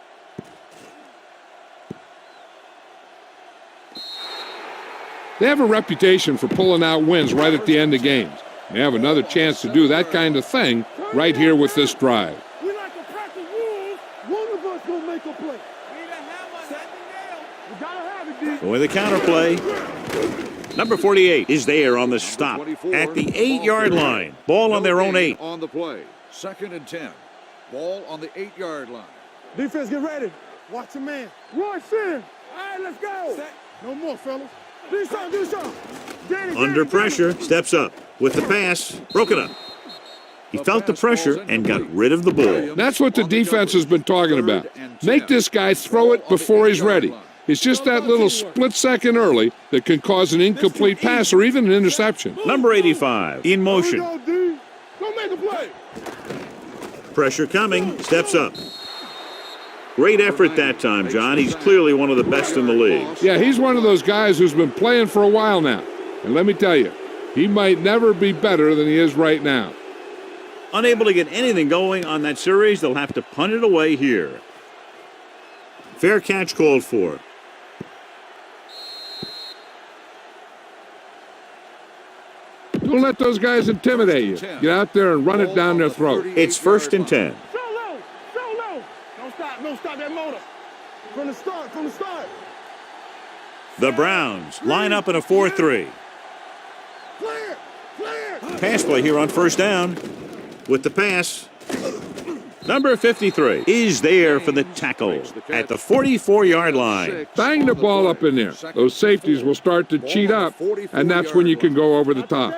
They have a reputation for pulling out wins right at the end of games. They have another chance to do that kind of thing right here with this drive. We like a pack of wolves. One of us gonna make a play. We gotta have it, D. With a counter play. Number 48 is there on the stop at the 8-yard line. Ball on their own 8. On the play. 2nd and 10. Ball on the 8-yard line. Defense, get ready. Watch your man. Run, Sin. All right, let's go. No more, fellas. Do something, do something. Danny, Under Danny, pressure, Danny. steps up with the pass, broken up. He felt the pressure and got rid of the ball. That's what the defense has been talking about. Make this guy throw it before he's ready. It's just that little split second early that can cause an incomplete pass or even an interception. Number 85 in motion. Here we go, D. Go make a play. Pressure coming, steps up. Great effort that time, John. He's clearly one of the best in the league. Yeah, he's one of those guys who's been playing for a while now. And let me tell you, he might never be better than he is right now. Unable to get anything going on that series, they'll have to punt it away here. Fair catch called for. Don't let those guys intimidate you. Get out there and run it down their throat. It's 1st and 10. So low, so low. Don't stop that motor. From the start, from the start. The Browns line up in a 4-3. Clear, clear. Pass play here on 1st down. With the pass, number 53 is there for the tackle at the 44-yard line. Bang the ball up in there. Those safeties will start to cheat up, and that's when you can go over the top.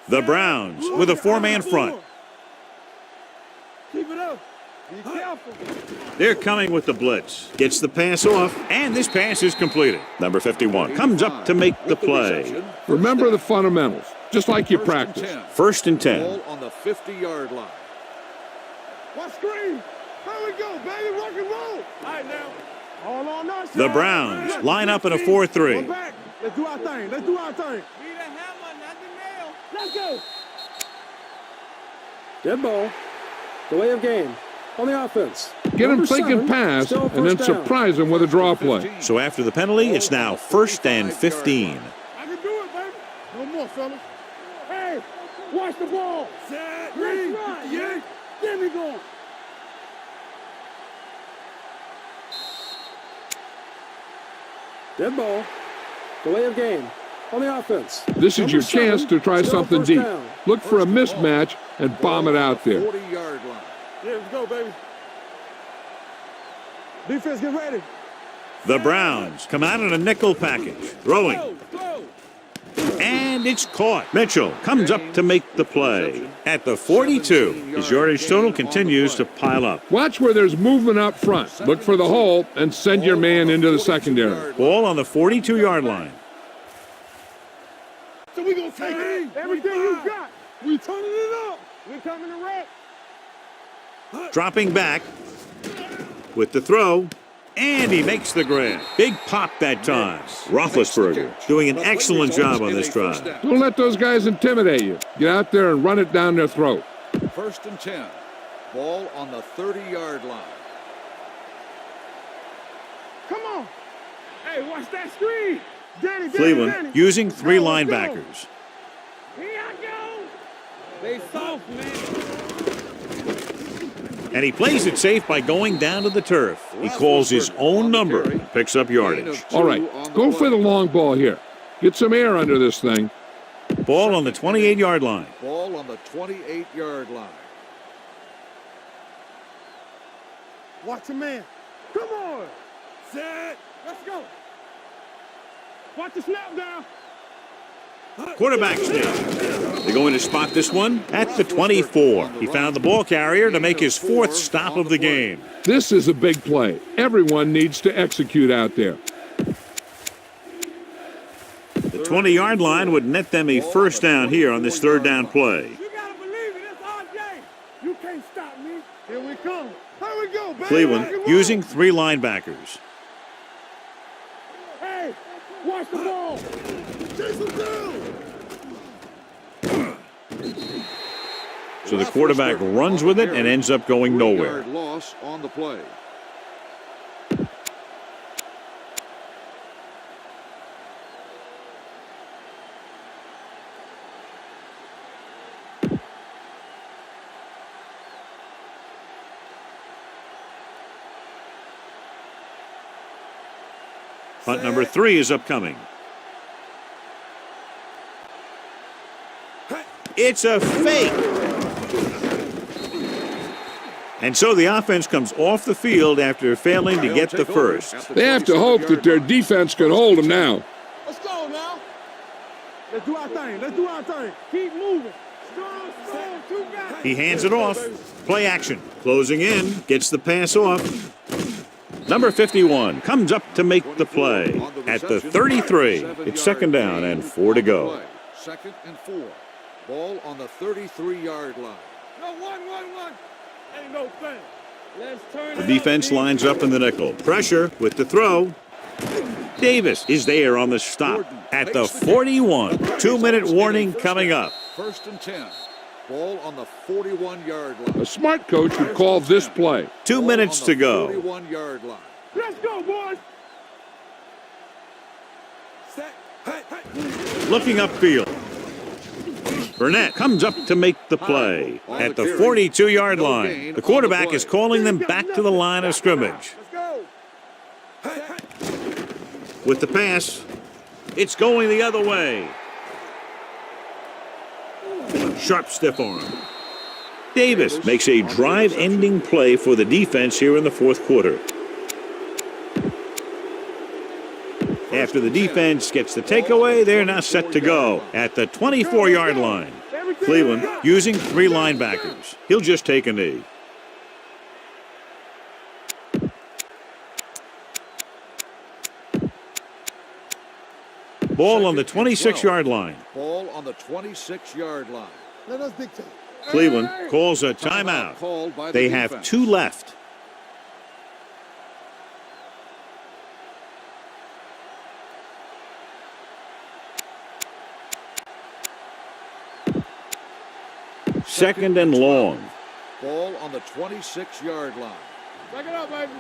The Browns with a 4-man front. Keep it up. Be careful. They're coming with the blitz. Gets the pass off, and this pass is completed. Number 51 comes up to make the play. Remember the fundamentals, just like you 1st and practice. 10. 1st and 10. Ball on the 50-yard line. Watch screen. Here we go, baby. Rock and roll. All right, now. All on us. The Browns line up in a 4-3. One back. Let's do our thing. Let's do our thing. Be the hammer, not the nail. Let's go. Dead ball. Delay of game. On the offense. Get him Number thinking 7, pass still and then first down. surprise him with a draw play. So after the penalty, it's now 1st and 15. I can do it, baby. No more, fellas. Hey, watch the ball. Set. Let's run. Yeah. Get me going. Dead ball. Delay of game. On the offense. This is Number your chance 7, to try still something first deep. down. Look for a mismatch and bomb it out there. 40-yard line. Yeah, let's go, baby. Defense, get ready. The Browns come out in a nickel package. Throwing. Go. And it's caught. Mitchell comes up to make the play. At the 42, his yardage total continues to pile up. Watch where there's movement up front. Look for the hole and send your man into the secondary. Ball on the 42-yard line. So we gonna take it. Everything you got. We turning it up. We coming to wreck. Dropping back with the throw. And he makes the grab. Big pop that time. Roethlisberger doing an excellent job on this drive. Don't let those guys intimidate you. Get out there and run it down their throat. 1st and 10. Ball on the 30-yard line. Come on. Hey, watch that screen. Danny, Cleveland using 3 Go, let's go. linebackers. Here I go. They soft, man. And he plays it safe by going down to the turf. He calls his own number and picks up yardage. All right, go for the long ball here. Get some air under this thing. Ball on the 28-yard line. Ball on the 28-yard line. Watch your man. Come on. Set. Let's go. Watch the snap down. Quarterback sneak. They're going to spot this one at the 24. He found the ball carrier to make his fourth stop of the game. This is a big play. Everyone needs to execute out there. The 20-yard line would net them a first down here on this third down play. You gotta believe it. It's RJ. You can't stop me. Here we come. Here we go, baby. Cleveland using 3 linebackers. Hey, watch the ball. Chase him down. So the quarterback runs with it and ends up going nowhere. 3-yard loss on the play. Punt number 3 is upcoming. It's a fake. And so the offense comes off the field after failing to get the first. They have to hope that their defense can hold them now. Let's go now. Let's do our thing. Let's do our thing. Keep moving. Strong, strong, 2 guys. He hands it off. Play action. Closing in. Gets the pass off. Number 51 comes up to make the play at the 33. It's second down and 4 to go. 2nd and 4. Ball on the 33-yard line. No, 1. Ain't no thing. Let's turn The defense lines up in the nickel. Pressure with the throw. Davis is there on the stop at the 41. 2-minute warning coming up. 1st and 10. Ball on the 41-yard line. A smart coach would call this play. 2 minutes to go. 41-yard line. Let's go, boys. Set. Hey. Looking upfield. Burnett comes up to make the play at the 42-yard line. The quarterback is calling them back to the line of scrimmage. Let's go. With the pass, it's going the other way. Sharp stiff arm. Davis makes a drive-ending play for the defense here in the fourth quarter. After the defense gets the takeaway, they're now set to go at the 24-yard line. Cleveland using 3 linebackers. He'll just take a knee. Ball on the 26-yard line. Ball on the 26-yard line. Let us dictate. Cleveland calls a timeout. Called by the They have defense. 2 left. Second and long. Ball on the 26-yard line. Back it up, baby.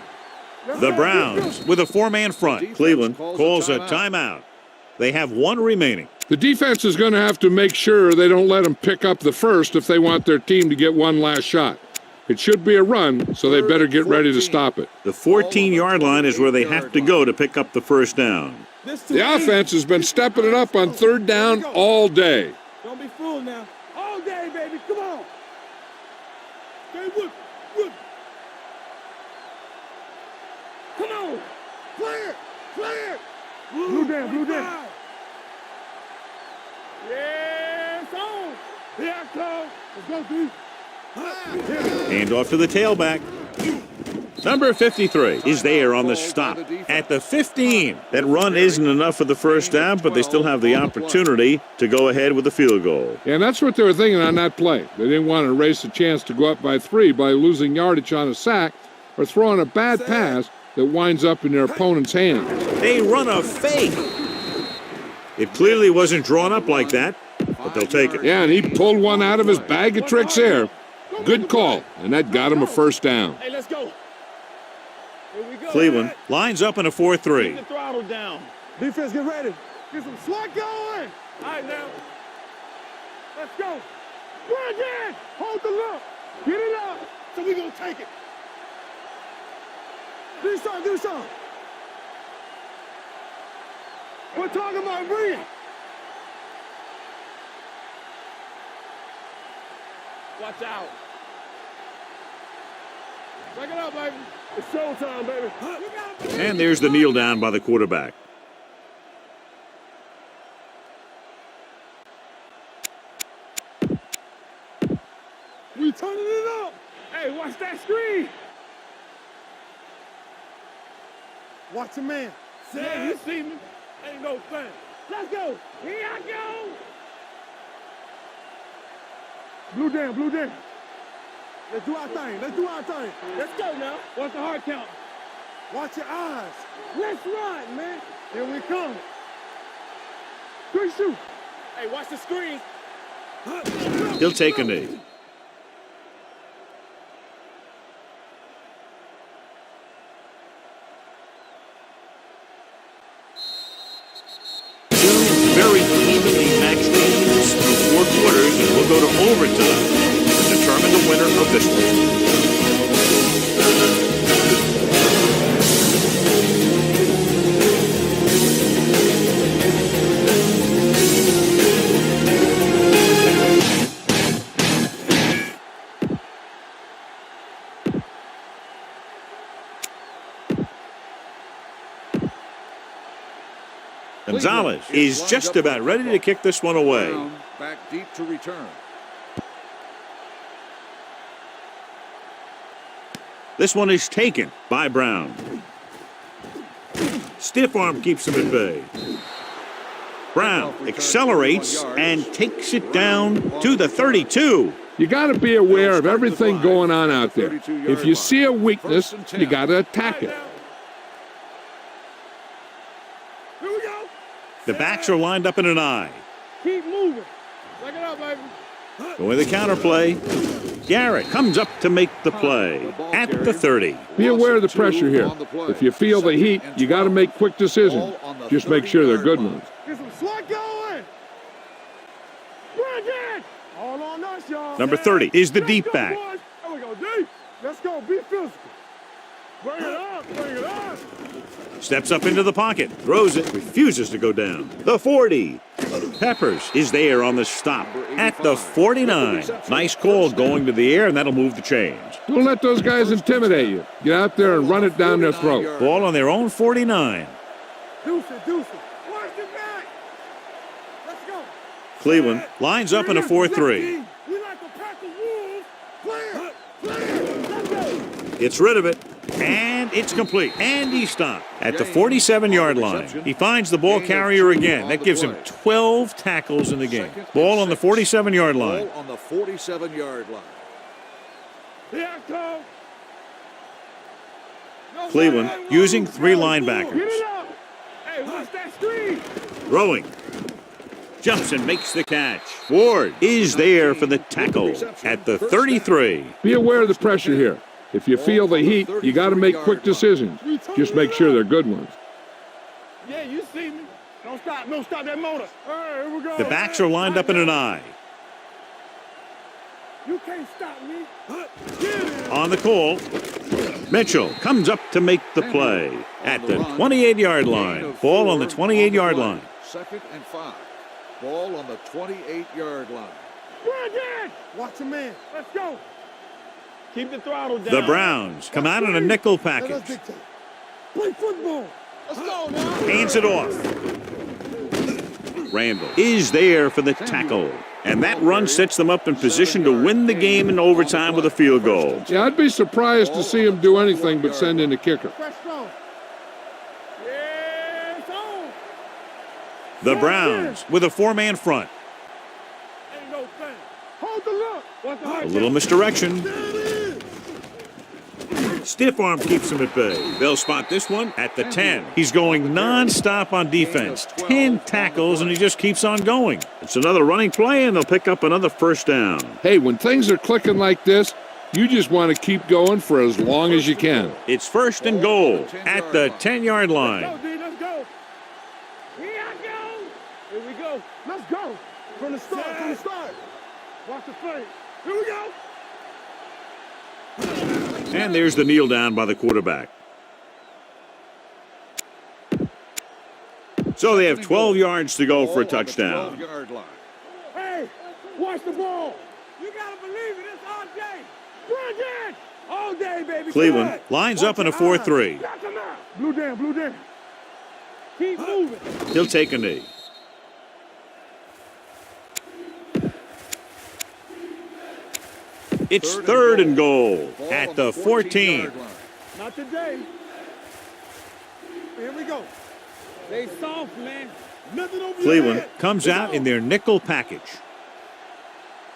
The Browns with a 4-man front. Cleveland calls a timeout. They have 1 remaining. The defense is going to have to make sure they don't let them pick up the first if they want their team to get one last shot. It should be a run, so they better get ready to stop it. The 14-yard line is where they have to go to pick up the first down. The offense has been stepping it up on third down all day. Don't be fooled now. All day, baby. Come on. Stay with. Come on. Play it. Blue down. Yes, on. Here I come. Let's go, D. Hand off to the tailback. Number 53 is there on the stop at the 15. That run isn't enough for the first down, but they still have the opportunity to go ahead with the field goal. And that's what they were thinking on that play. They didn't want to erase the chance to go up by 3 by losing yardage on a sack or throwing a bad pass that winds up in their opponent's hands. They run a fake. It clearly wasn't drawn up like that, but they'll take it. Yeah, and he pulled one out of his bag of tricks there. Good call, and that got him a first down. Hey, let's go. Here we go. Cleveland lines up in a 4-3. Keep the throttle down. Defense, get ready. Get some slot going. All right, now. Let's go. Run again. Hold the look. Get it up. So we going to take it. Do something. We're talking about bringing. Watch out. Break it up, baby. It's showtime, baby. And there's the kneel down by the quarterback. We turning it up. Hey, watch that screen. Watch your man. Yeah, you see me. Ain't no thing. Let's go. Here I go. Blue down, blue down. Let's do our thing. Let's do our thing. Let's go now. What's the hard count? Watch your eyes. Let's run, man. Here we come. 3 shoot. Hey, watch the screen. He'll take a knee. Very evenly matched games through 4 quarters, and we'll go to overtime to determine the winner of this one. Gonzalez is just about ready to kick this one away. Back deep to return. This one is taken by Brown. Stiff arm keeps him at bay. Brown accelerates and takes it down to the 32. You got to be aware of everything going on out there. If you see a weakness, you got to attack it. The backs are lined up in an eye. Keep moving. Check it out, baby. Going the counterplay. Garrett comes up to make the play at the 30. Be aware of the pressure here. If you feel the heat, you got to make quick decisions. Just make sure they're good ones. Get some slot going. Bring it. All on us, y'all. Number 30 is the deep back. There we go, deep. Let's go. Be physical. Bring it up. Bring it up. Steps up into the pocket, throws it, refuses to go down. The 40. Peppers is there on the stop at the 49. Nice call going to the air, and that'll move the chains. Don't let those guys intimidate you. Get out there and run it down their throat. Ball on their own 49. Deuce it, deuce it. Watch the back. Let's go. Cleveland lines up in a 4-3. We like to pack the wolves. Clear. Clear. Let's go. Gets rid of it, and it's complete. And he stopped at the 47-yard line. He finds the ball carrier again. That gives him 12 tackles in the game. Ball on the 47-yard line. Ball on the 47-yard line. Here I come. No, Cleveland using 3 Get linebackers. it up. Hey, watch that screen. Throwing. Jumps and makes the catch. Ward is there for the tackle at the 33. Be aware of the pressure here. If you feel the heat, you got to make quick decisions. Just make sure they're good ones. Yeah, you see me. Don't stop that motor. All right, here we go. The backs are lined up in an eye. You can't stop me. On the call, Mitchell comes up to make the play at the 28-yard line. Ball on the 28-yard line. 2nd and 5. Ball on the 28-yard line. Brandon! Watch your man. Let's go. Keep the throttle down. The Browns come out in a nickel Let us package. dictate. Play football. Let's go now. Hands it off. Randall is there for the tackle. And that run sets them up in position to win the game in overtime with a field goal. Yeah, I'd be surprised to see him do anything but send in a kicker. Fresh throw. Yeah, it's on. The Browns with a 4-man front. Ain't no thing. Hold the look. What's the A hard little count? misdirection. There it is. Stiff arm keeps him at bay. They'll spot this one at the 10. He's going non-stop on defense. 10 tackles, and he just keeps on going. It's another running play, and they'll pick up another first down. Hey, when things are clicking like this, you just want to keep going for as long as you can. It's 1st and goal at the 10-yard Go, line. D, let's go. Here I go. Here we go. Let's go. From the start, from the start. Watch the play. Here we go. And there's the kneel down by the quarterback. So they have 12 yards to go for a touchdown. 12-yard line. Hey, watch the ball. You got to believe it. It's all day. Bring it. All day, baby. Cleveland Come on. lines up in a Watch your 4-3. eyes. Knock 'em out. Blue down, blue down. Keep moving. He'll take a knee. It's third and goal at the 14. Not today. Here we go. They soft, man. Nothing over your Cleveland head. comes out in their nickel package.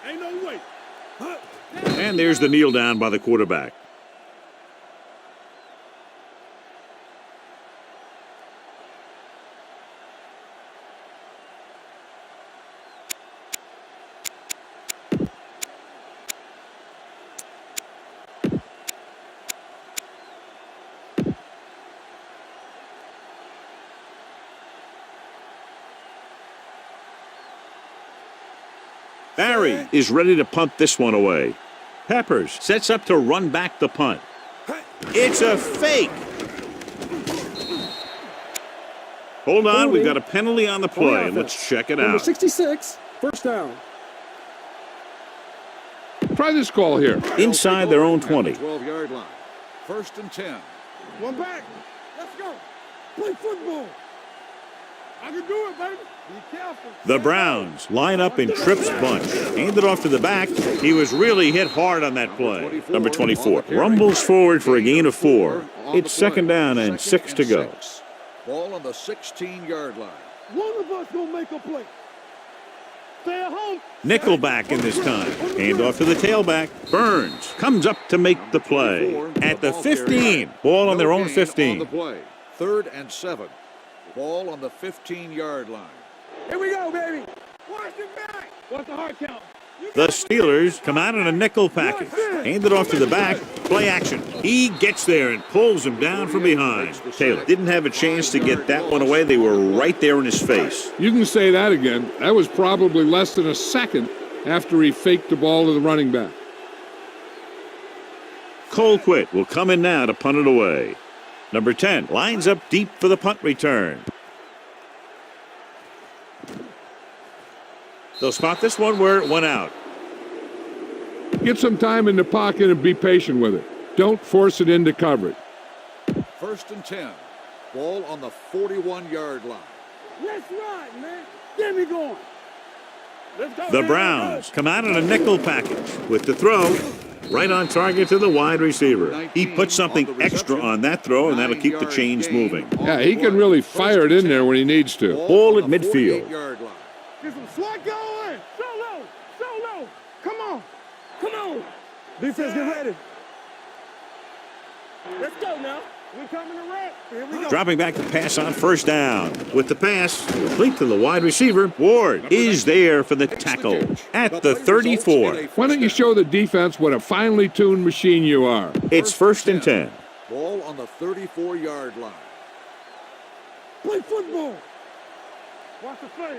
Ain't no way. Huh. And there's the kneel down by the quarterback. Barry is ready to punt this one away. Peppers sets up to run back the punt. It's a fake. Hold on, we've got a penalty on the play. Let's check it Number out. 66, first down. Try this call here. Inside their own 20. 12-yard line. First and 10. One back. Let's go. Play football. I can do it, baby. Be careful. The Browns line up in Tripp's bunch. Handed off to the back. He was really hit hard on that play. Number 24 rumbles forward for a gain of 4. It's second down and 6 to go. Ball on the 16-yard line. One of us gonna make a play. Stay at home. Nickelback in this time. Hand off to the tailback. Burns comes up to make the play. At the 15. Ball on their own 15. On the play. Third and 7. Ball on the 15-yard line. Here we go, baby. Watch it back. What's the hard count? The Steelers come out in a nickel package. Hand it off to the back. Play action. He gets there and pulls him down from behind. Taylor didn't have a chance to get that one away. They were right there in his face. You can say that again. That was probably less than a second after he faked the ball to the running back. Colquitt will come in now to punt it away. Number 10 lines up deep for the punt return. They'll spot this one where it went out. Get some time in the pocket and be patient with it. Don't force it into coverage. First and 10. Ball on the 41-yard line. Let's ride, man. Get me going. Let's go. The Browns come out in a nickel package with the throw. Right on target to the wide receiver. He put something extra on that throw, and that'll keep the chains moving. Yeah, he can really fire it in there when he needs to. Ball at midfield. Get some slack going. Solo. Come on. Defense, get ready. Let's go now. We're coming to wreck. Here we go. Dropping back to pass on first down. With the pass, complete to the wide receiver. Ward is there for the tackle at the 34. Why don't you show the defense what a finely tuned machine you are? It's first and 10. Ball on the 34-yard line. Play football. Watch the play.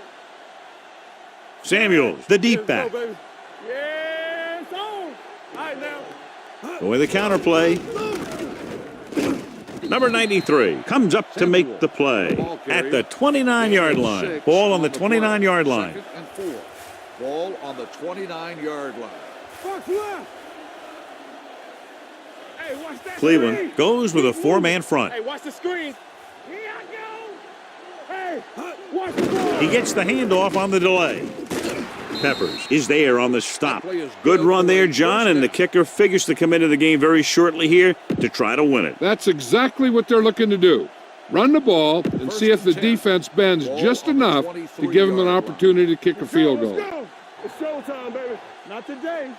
Samuels, the deep back. Yeah, it's on. All right, now. Going the counterplay. Number 93 comes up to make the play at the 29-yard line. Ball on the 29-yard line. Second and 4. Ball on the 29-yard line. Fox left. Hey, watch that Cleveland screen. goes with a 4-man front. Hey, watch the screen. Here I go. Hey, watch the ball. He gets the handoff on the delay. Peppers is there on the stop. Good run there, John, and the kicker figures to come into the game very shortly here to try to win it. That's exactly what they're looking to do. Run the ball and see if the defense bends just enough to give them an opportunity to kick a field goal. Let's go. It's showtime, baby. Not today.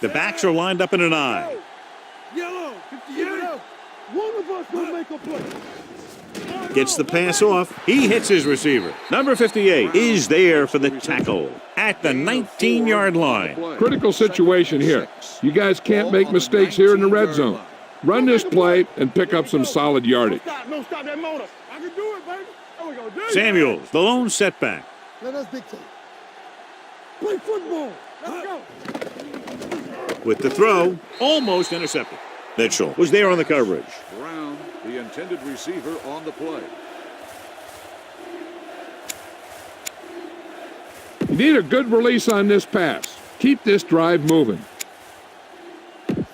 The backs are lined up in an eye. Yellow. Yeah. One of us will make a play. Gets the pass off. He hits his receiver. Number 58 is there for the tackle at the 19-yard line. Critical situation here. You guys can't make mistakes here in the red zone. Run this play and pick up some solid yardage. No, stop that motor. I can do it, baby. There we go. Samuels, the lone setback. Let us dictate. Play football. Let's go. With the throw, almost intercepted. Mitchell was there on the coverage. Brown, the intended receiver, on the play. You need a good release on this pass. Keep this drive moving.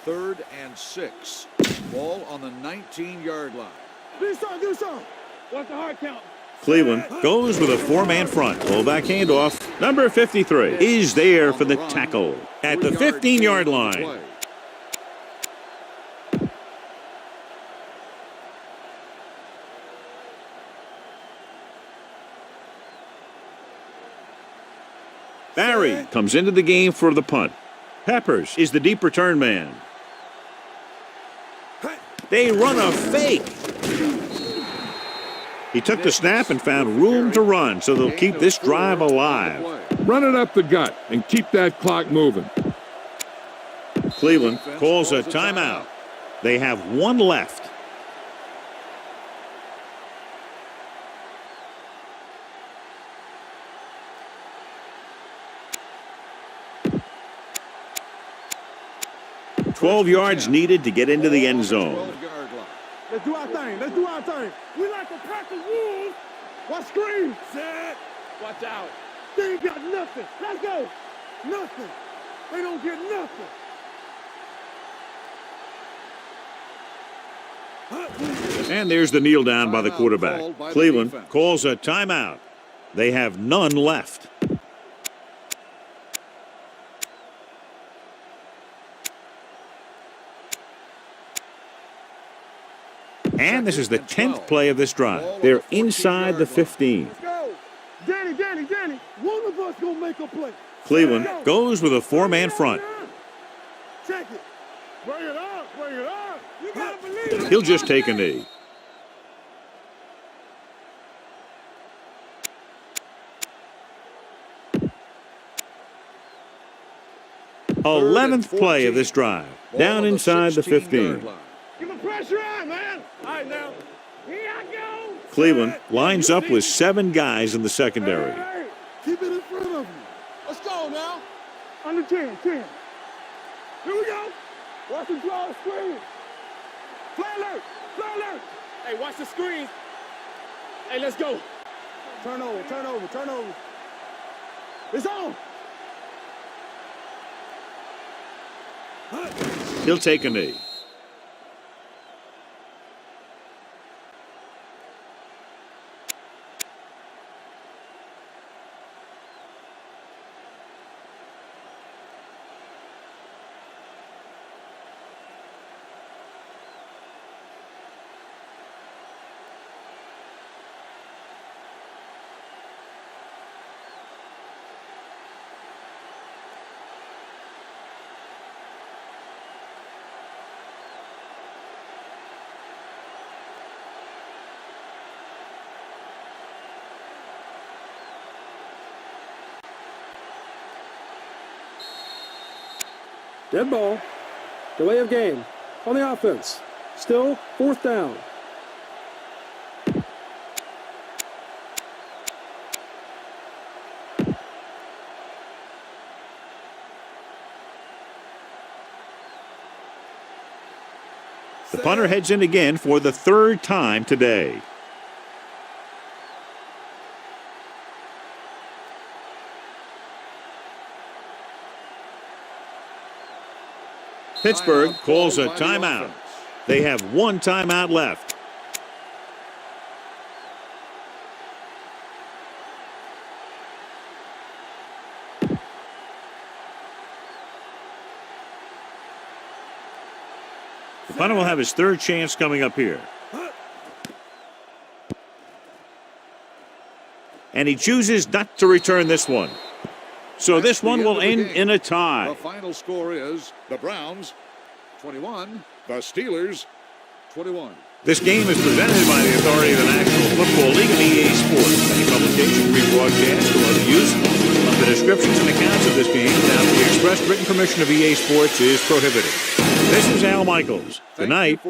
Third and 6. Ball on the 19-yard line. Do something. What's the hard count? Cleveland goes with a four-man front. Fullback handoff. Number 53 is there for the tackle at the 15-yard line. Barry comes into the game for the punt. Peppers is the deep return man. They run a fake. He took the snap and found room to run, so they'll keep this drive alive. Run it up the gut and keep that clock moving. Cleveland calls a timeout. They have one left. "12 yards needed to get into the end zone." Let's do our thing. Let's do our thing. We like a pack of wolves. Watch screen. Set. Watch out. They ain't got nothing. Let's go. Nothing. They don't get nothing. And there's the kneel down by the quarterback. Cleveland calls a timeout. They have none left. And this is the 10th play of this drive. They're inside the 15. Let's go. Danny. One of us gonna make a play. Cleveland goes with a four-man front. Check it. Bring it up. You gotta believe it. He'll just take a knee. Eleventh play of this drive. Down inside the 15. Get the pressure on, man. All right, now. Here I go. Cleveland lines up with 7 guys in the secondary. Hey. Keep it in front of you. Let's go now. Under 10. Here we go. Watch the draw screen. Play alert. Hey, watch the screen. Hey, let's go. Turn over. It's on. He'll take a knee. Dead ball. Delay of game on the offense. Still 4th down. The punter heads in again for the 3rd time today. Pittsburgh calls a timeout. They have one timeout left. The punter will have his 3rd chance coming up here. And he chooses not to return this one. So this one will end in a tie. The final score is the Browns 21, the Steelers 21. This game is presented by the authority of the National Football League and EA Sports. Any publication, rebroadcast, or other use of the descriptions and accounts of this game without the express written permission of EA Sports is prohibited. This is Al Michaels. Good night.